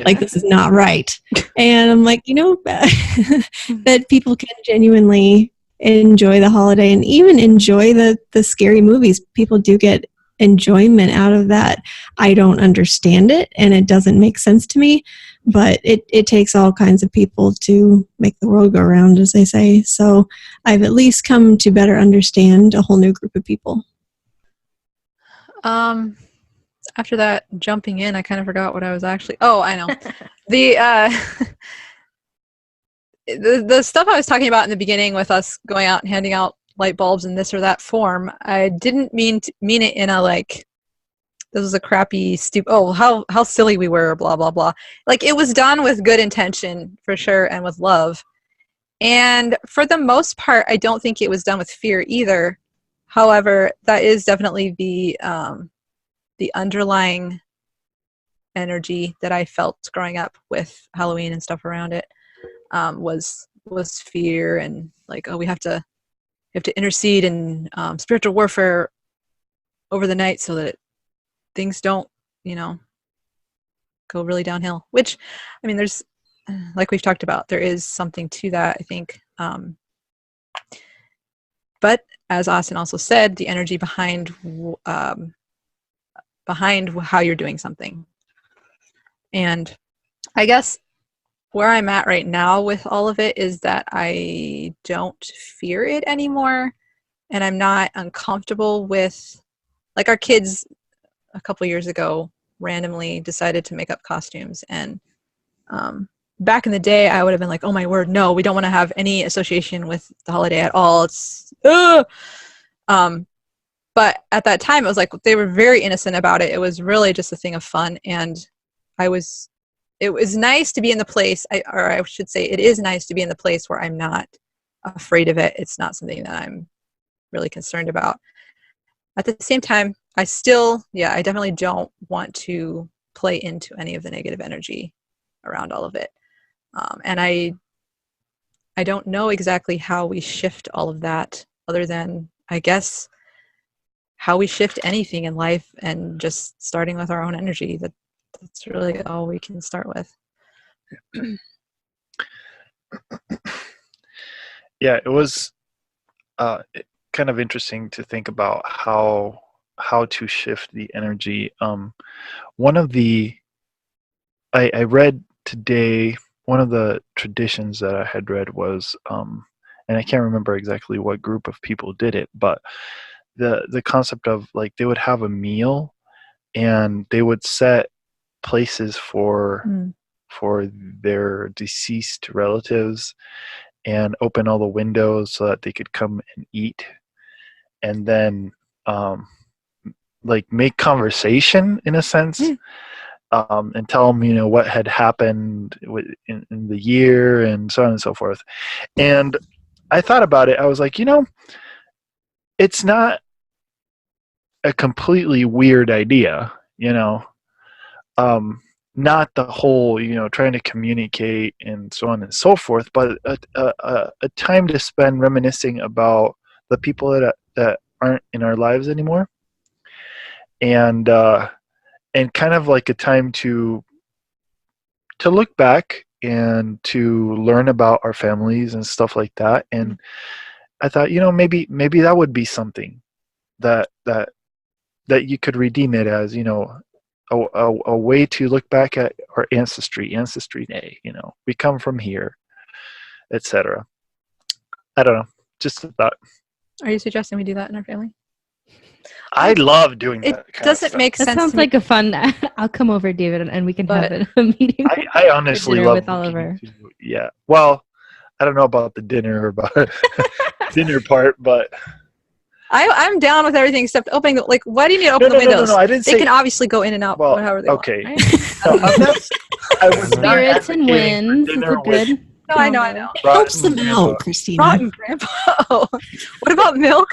Like, this is not right. And I'm like, that people can genuinely enjoy the holiday and even enjoy the scary movies. People do get enjoyment out of that. I don't understand it, and it doesn't make sense to me, but it takes all kinds of people to make the world go round, as they say. So I've at least come to better understand a whole new group of people. After that jumping in, I kind of forgot what I was actually. Oh, I know. The stuff I was talking about in the beginning with us going out and handing out light bulbs in this or that form, I didn't mean it in a like, this was a crappy, stupid, how silly we were, blah, blah, blah. Like, it was done with good intention, for sure, and with love. And for the most part, I don't think it was done with fear either. However, that is definitely the underlying energy that I felt growing up with Halloween and stuff around it, was fear and like, we have to intercede in spiritual warfare over the night so that things don't, go really downhill. Which, there's, like we've talked about, there is something to that, I think. But as Austin also said, the energy behind how you're doing something. And I guess where I'm at right now with all of it is that I don't fear it anymore, and I'm not uncomfortable with, like, our kids a couple years ago randomly decided to make up costumes, and back in the day I would have been like, oh my word, no, we don't want to have any association with the holiday at all. It's but at that time it was like they were very innocent about it. It was really just a thing of fun, and it was nice to be in the place, or I should say it is nice to be in the place where I'm not afraid of it. It's not something that I'm really concerned about. At the same time, I definitely don't want to play into any of the negative energy around all of it. And I don't know exactly how we shift all of that, other than, I guess, how we shift anything in life, and just starting with our own energy. That's really all we can start with. Yeah, it was kind of interesting to think about how to shift the energy. One of the I read today, one of the traditions that I had read was, and I can't remember exactly what group of people did it, but the concept of, like, they would have a meal and they would set places for their deceased relatives and open all the windows so that they could come and eat, and then like make conversation in a sense, and tell them, what had happened in the year and so on and so forth. And I thought about it. I was like, it's not a completely weird idea, not the whole, trying to communicate and so on and so forth, but a time to spend reminiscing about the people that aren't in our lives anymore, and kind of like a time to look back and to learn about our families and stuff like that. And I thought, maybe that would be something that you could redeem it as, a way to look back at our ancestry day. We come from here, etc. I don't know, just a thought. Are you suggesting we do that in our family? I love doing that. It doesn't make sense. That sounds like a fun. I'll come over, David, and we can have a meeting. I honestly love with Oliver. Yeah. Well, I don't know about the dinner or about dinner part, but I'm down with everything except opening. Like, why do you need to open the windows? No, I didn't say. They can obviously go in and out. Well, however they okay. want, right? No, I was not Spirits and winds. Is dinner it good? No, I know. Helps them out, Christina. Rotten grandpa. Oh. What about milk?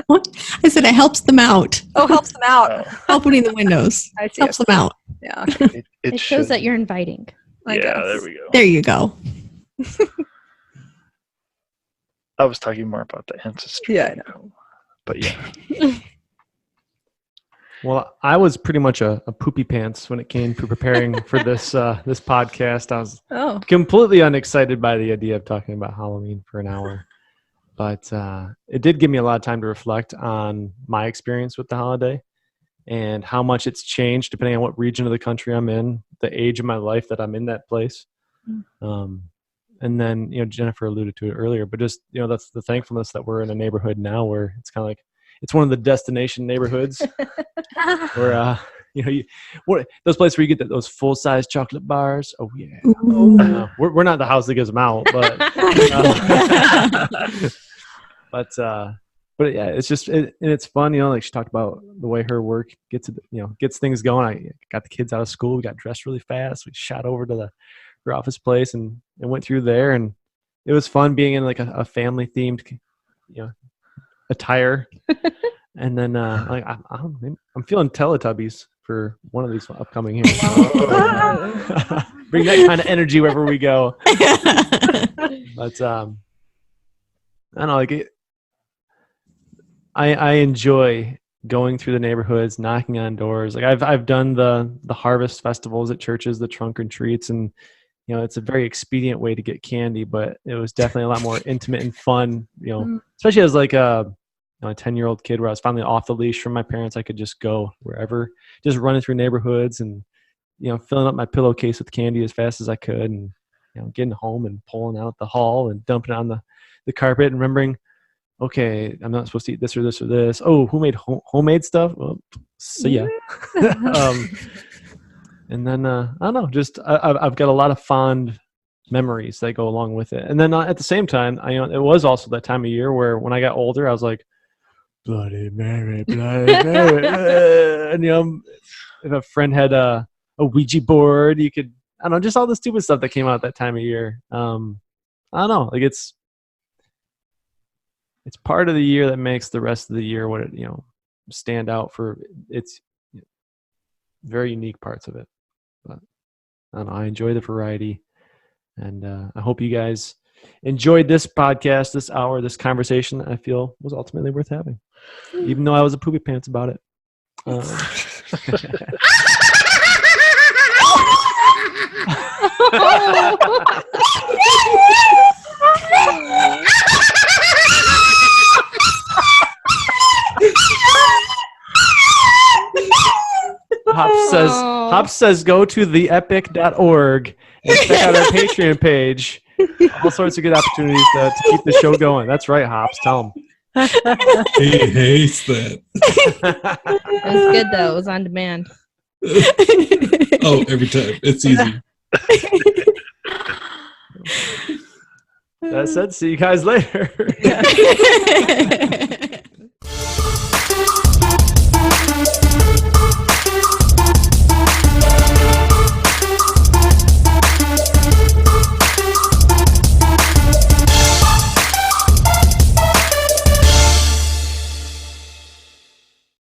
What? I said it helps them out. Oh, helps them out. Opening the windows helps them out. Yeah. Okay. It shows that you're inviting. There we go. There you go. I was talking more about the ancestry. Yeah, I know. But yeah. Well, I was pretty much a poopy pants when it came to preparing for this podcast. I was completely unexcited by the idea of talking about Halloween for an hour. But it did give me a lot of time to reflect on my experience with the holiday and how much it's changed depending on what region of the country I'm in, the age of my life that I'm in that place. And then, Jennifer alluded to it earlier, but just, that's the thankfulness that we're in a neighborhood now where it's kind of like, it's one of the destination neighborhoods where, those places where you get those full-size chocolate bars. Oh, yeah. We're not the house that gives them out, but, but yeah, it's just, and it's fun, like she talked about the way her work gets things going. I got the kids out of school. We got dressed really fast. We shot over to her office place and went through there, and it was fun being in like a family themed, attire. And then I'm feeling Teletubbies for one of these upcoming years. Bring that kind of energy wherever we go. But I don't know, like I enjoy going through the neighborhoods, knocking on doors. Like I've done the harvest festivals at churches, the trunk and treats, and it's a very expedient way to get candy, but it was definitely a lot more intimate and fun, especially as like a 10-year-old kid where I was finally off the leash from my parents. I could just go wherever, just running through neighborhoods and, filling up my pillowcase with candy as fast as I could, and, getting home and pulling out the haul and dumping it on the carpet and remembering, okay, I'm not supposed to eat this or this or this. Oh, who made homemade stuff? Well, see ya. And then, I don't know, just I've got a lot of fond memories that go along with it. And then at the same time, it was also that time of year where when I got older, I was like, Bloody Mary, Bloody Mary. And, if a friend had a Ouija board, you could, I don't know, just all the stupid stuff that came out that time of year. I don't know. Like it's part of the year that makes the rest of the year what it, stand out for its very unique parts of it. But I don't know. I enjoy the variety, and I hope you guys enjoyed this podcast, this hour, this conversation. I feel was ultimately worth having, even though I was a poopy pants about it. Hops says go to theepic.org and check out our Patreon page. All sorts of good opportunities to keep the show going. That's right, Hops. Tell him. He hates that. It was good though. It was on demand. Oh, every time. It's easy. That said, see you guys later.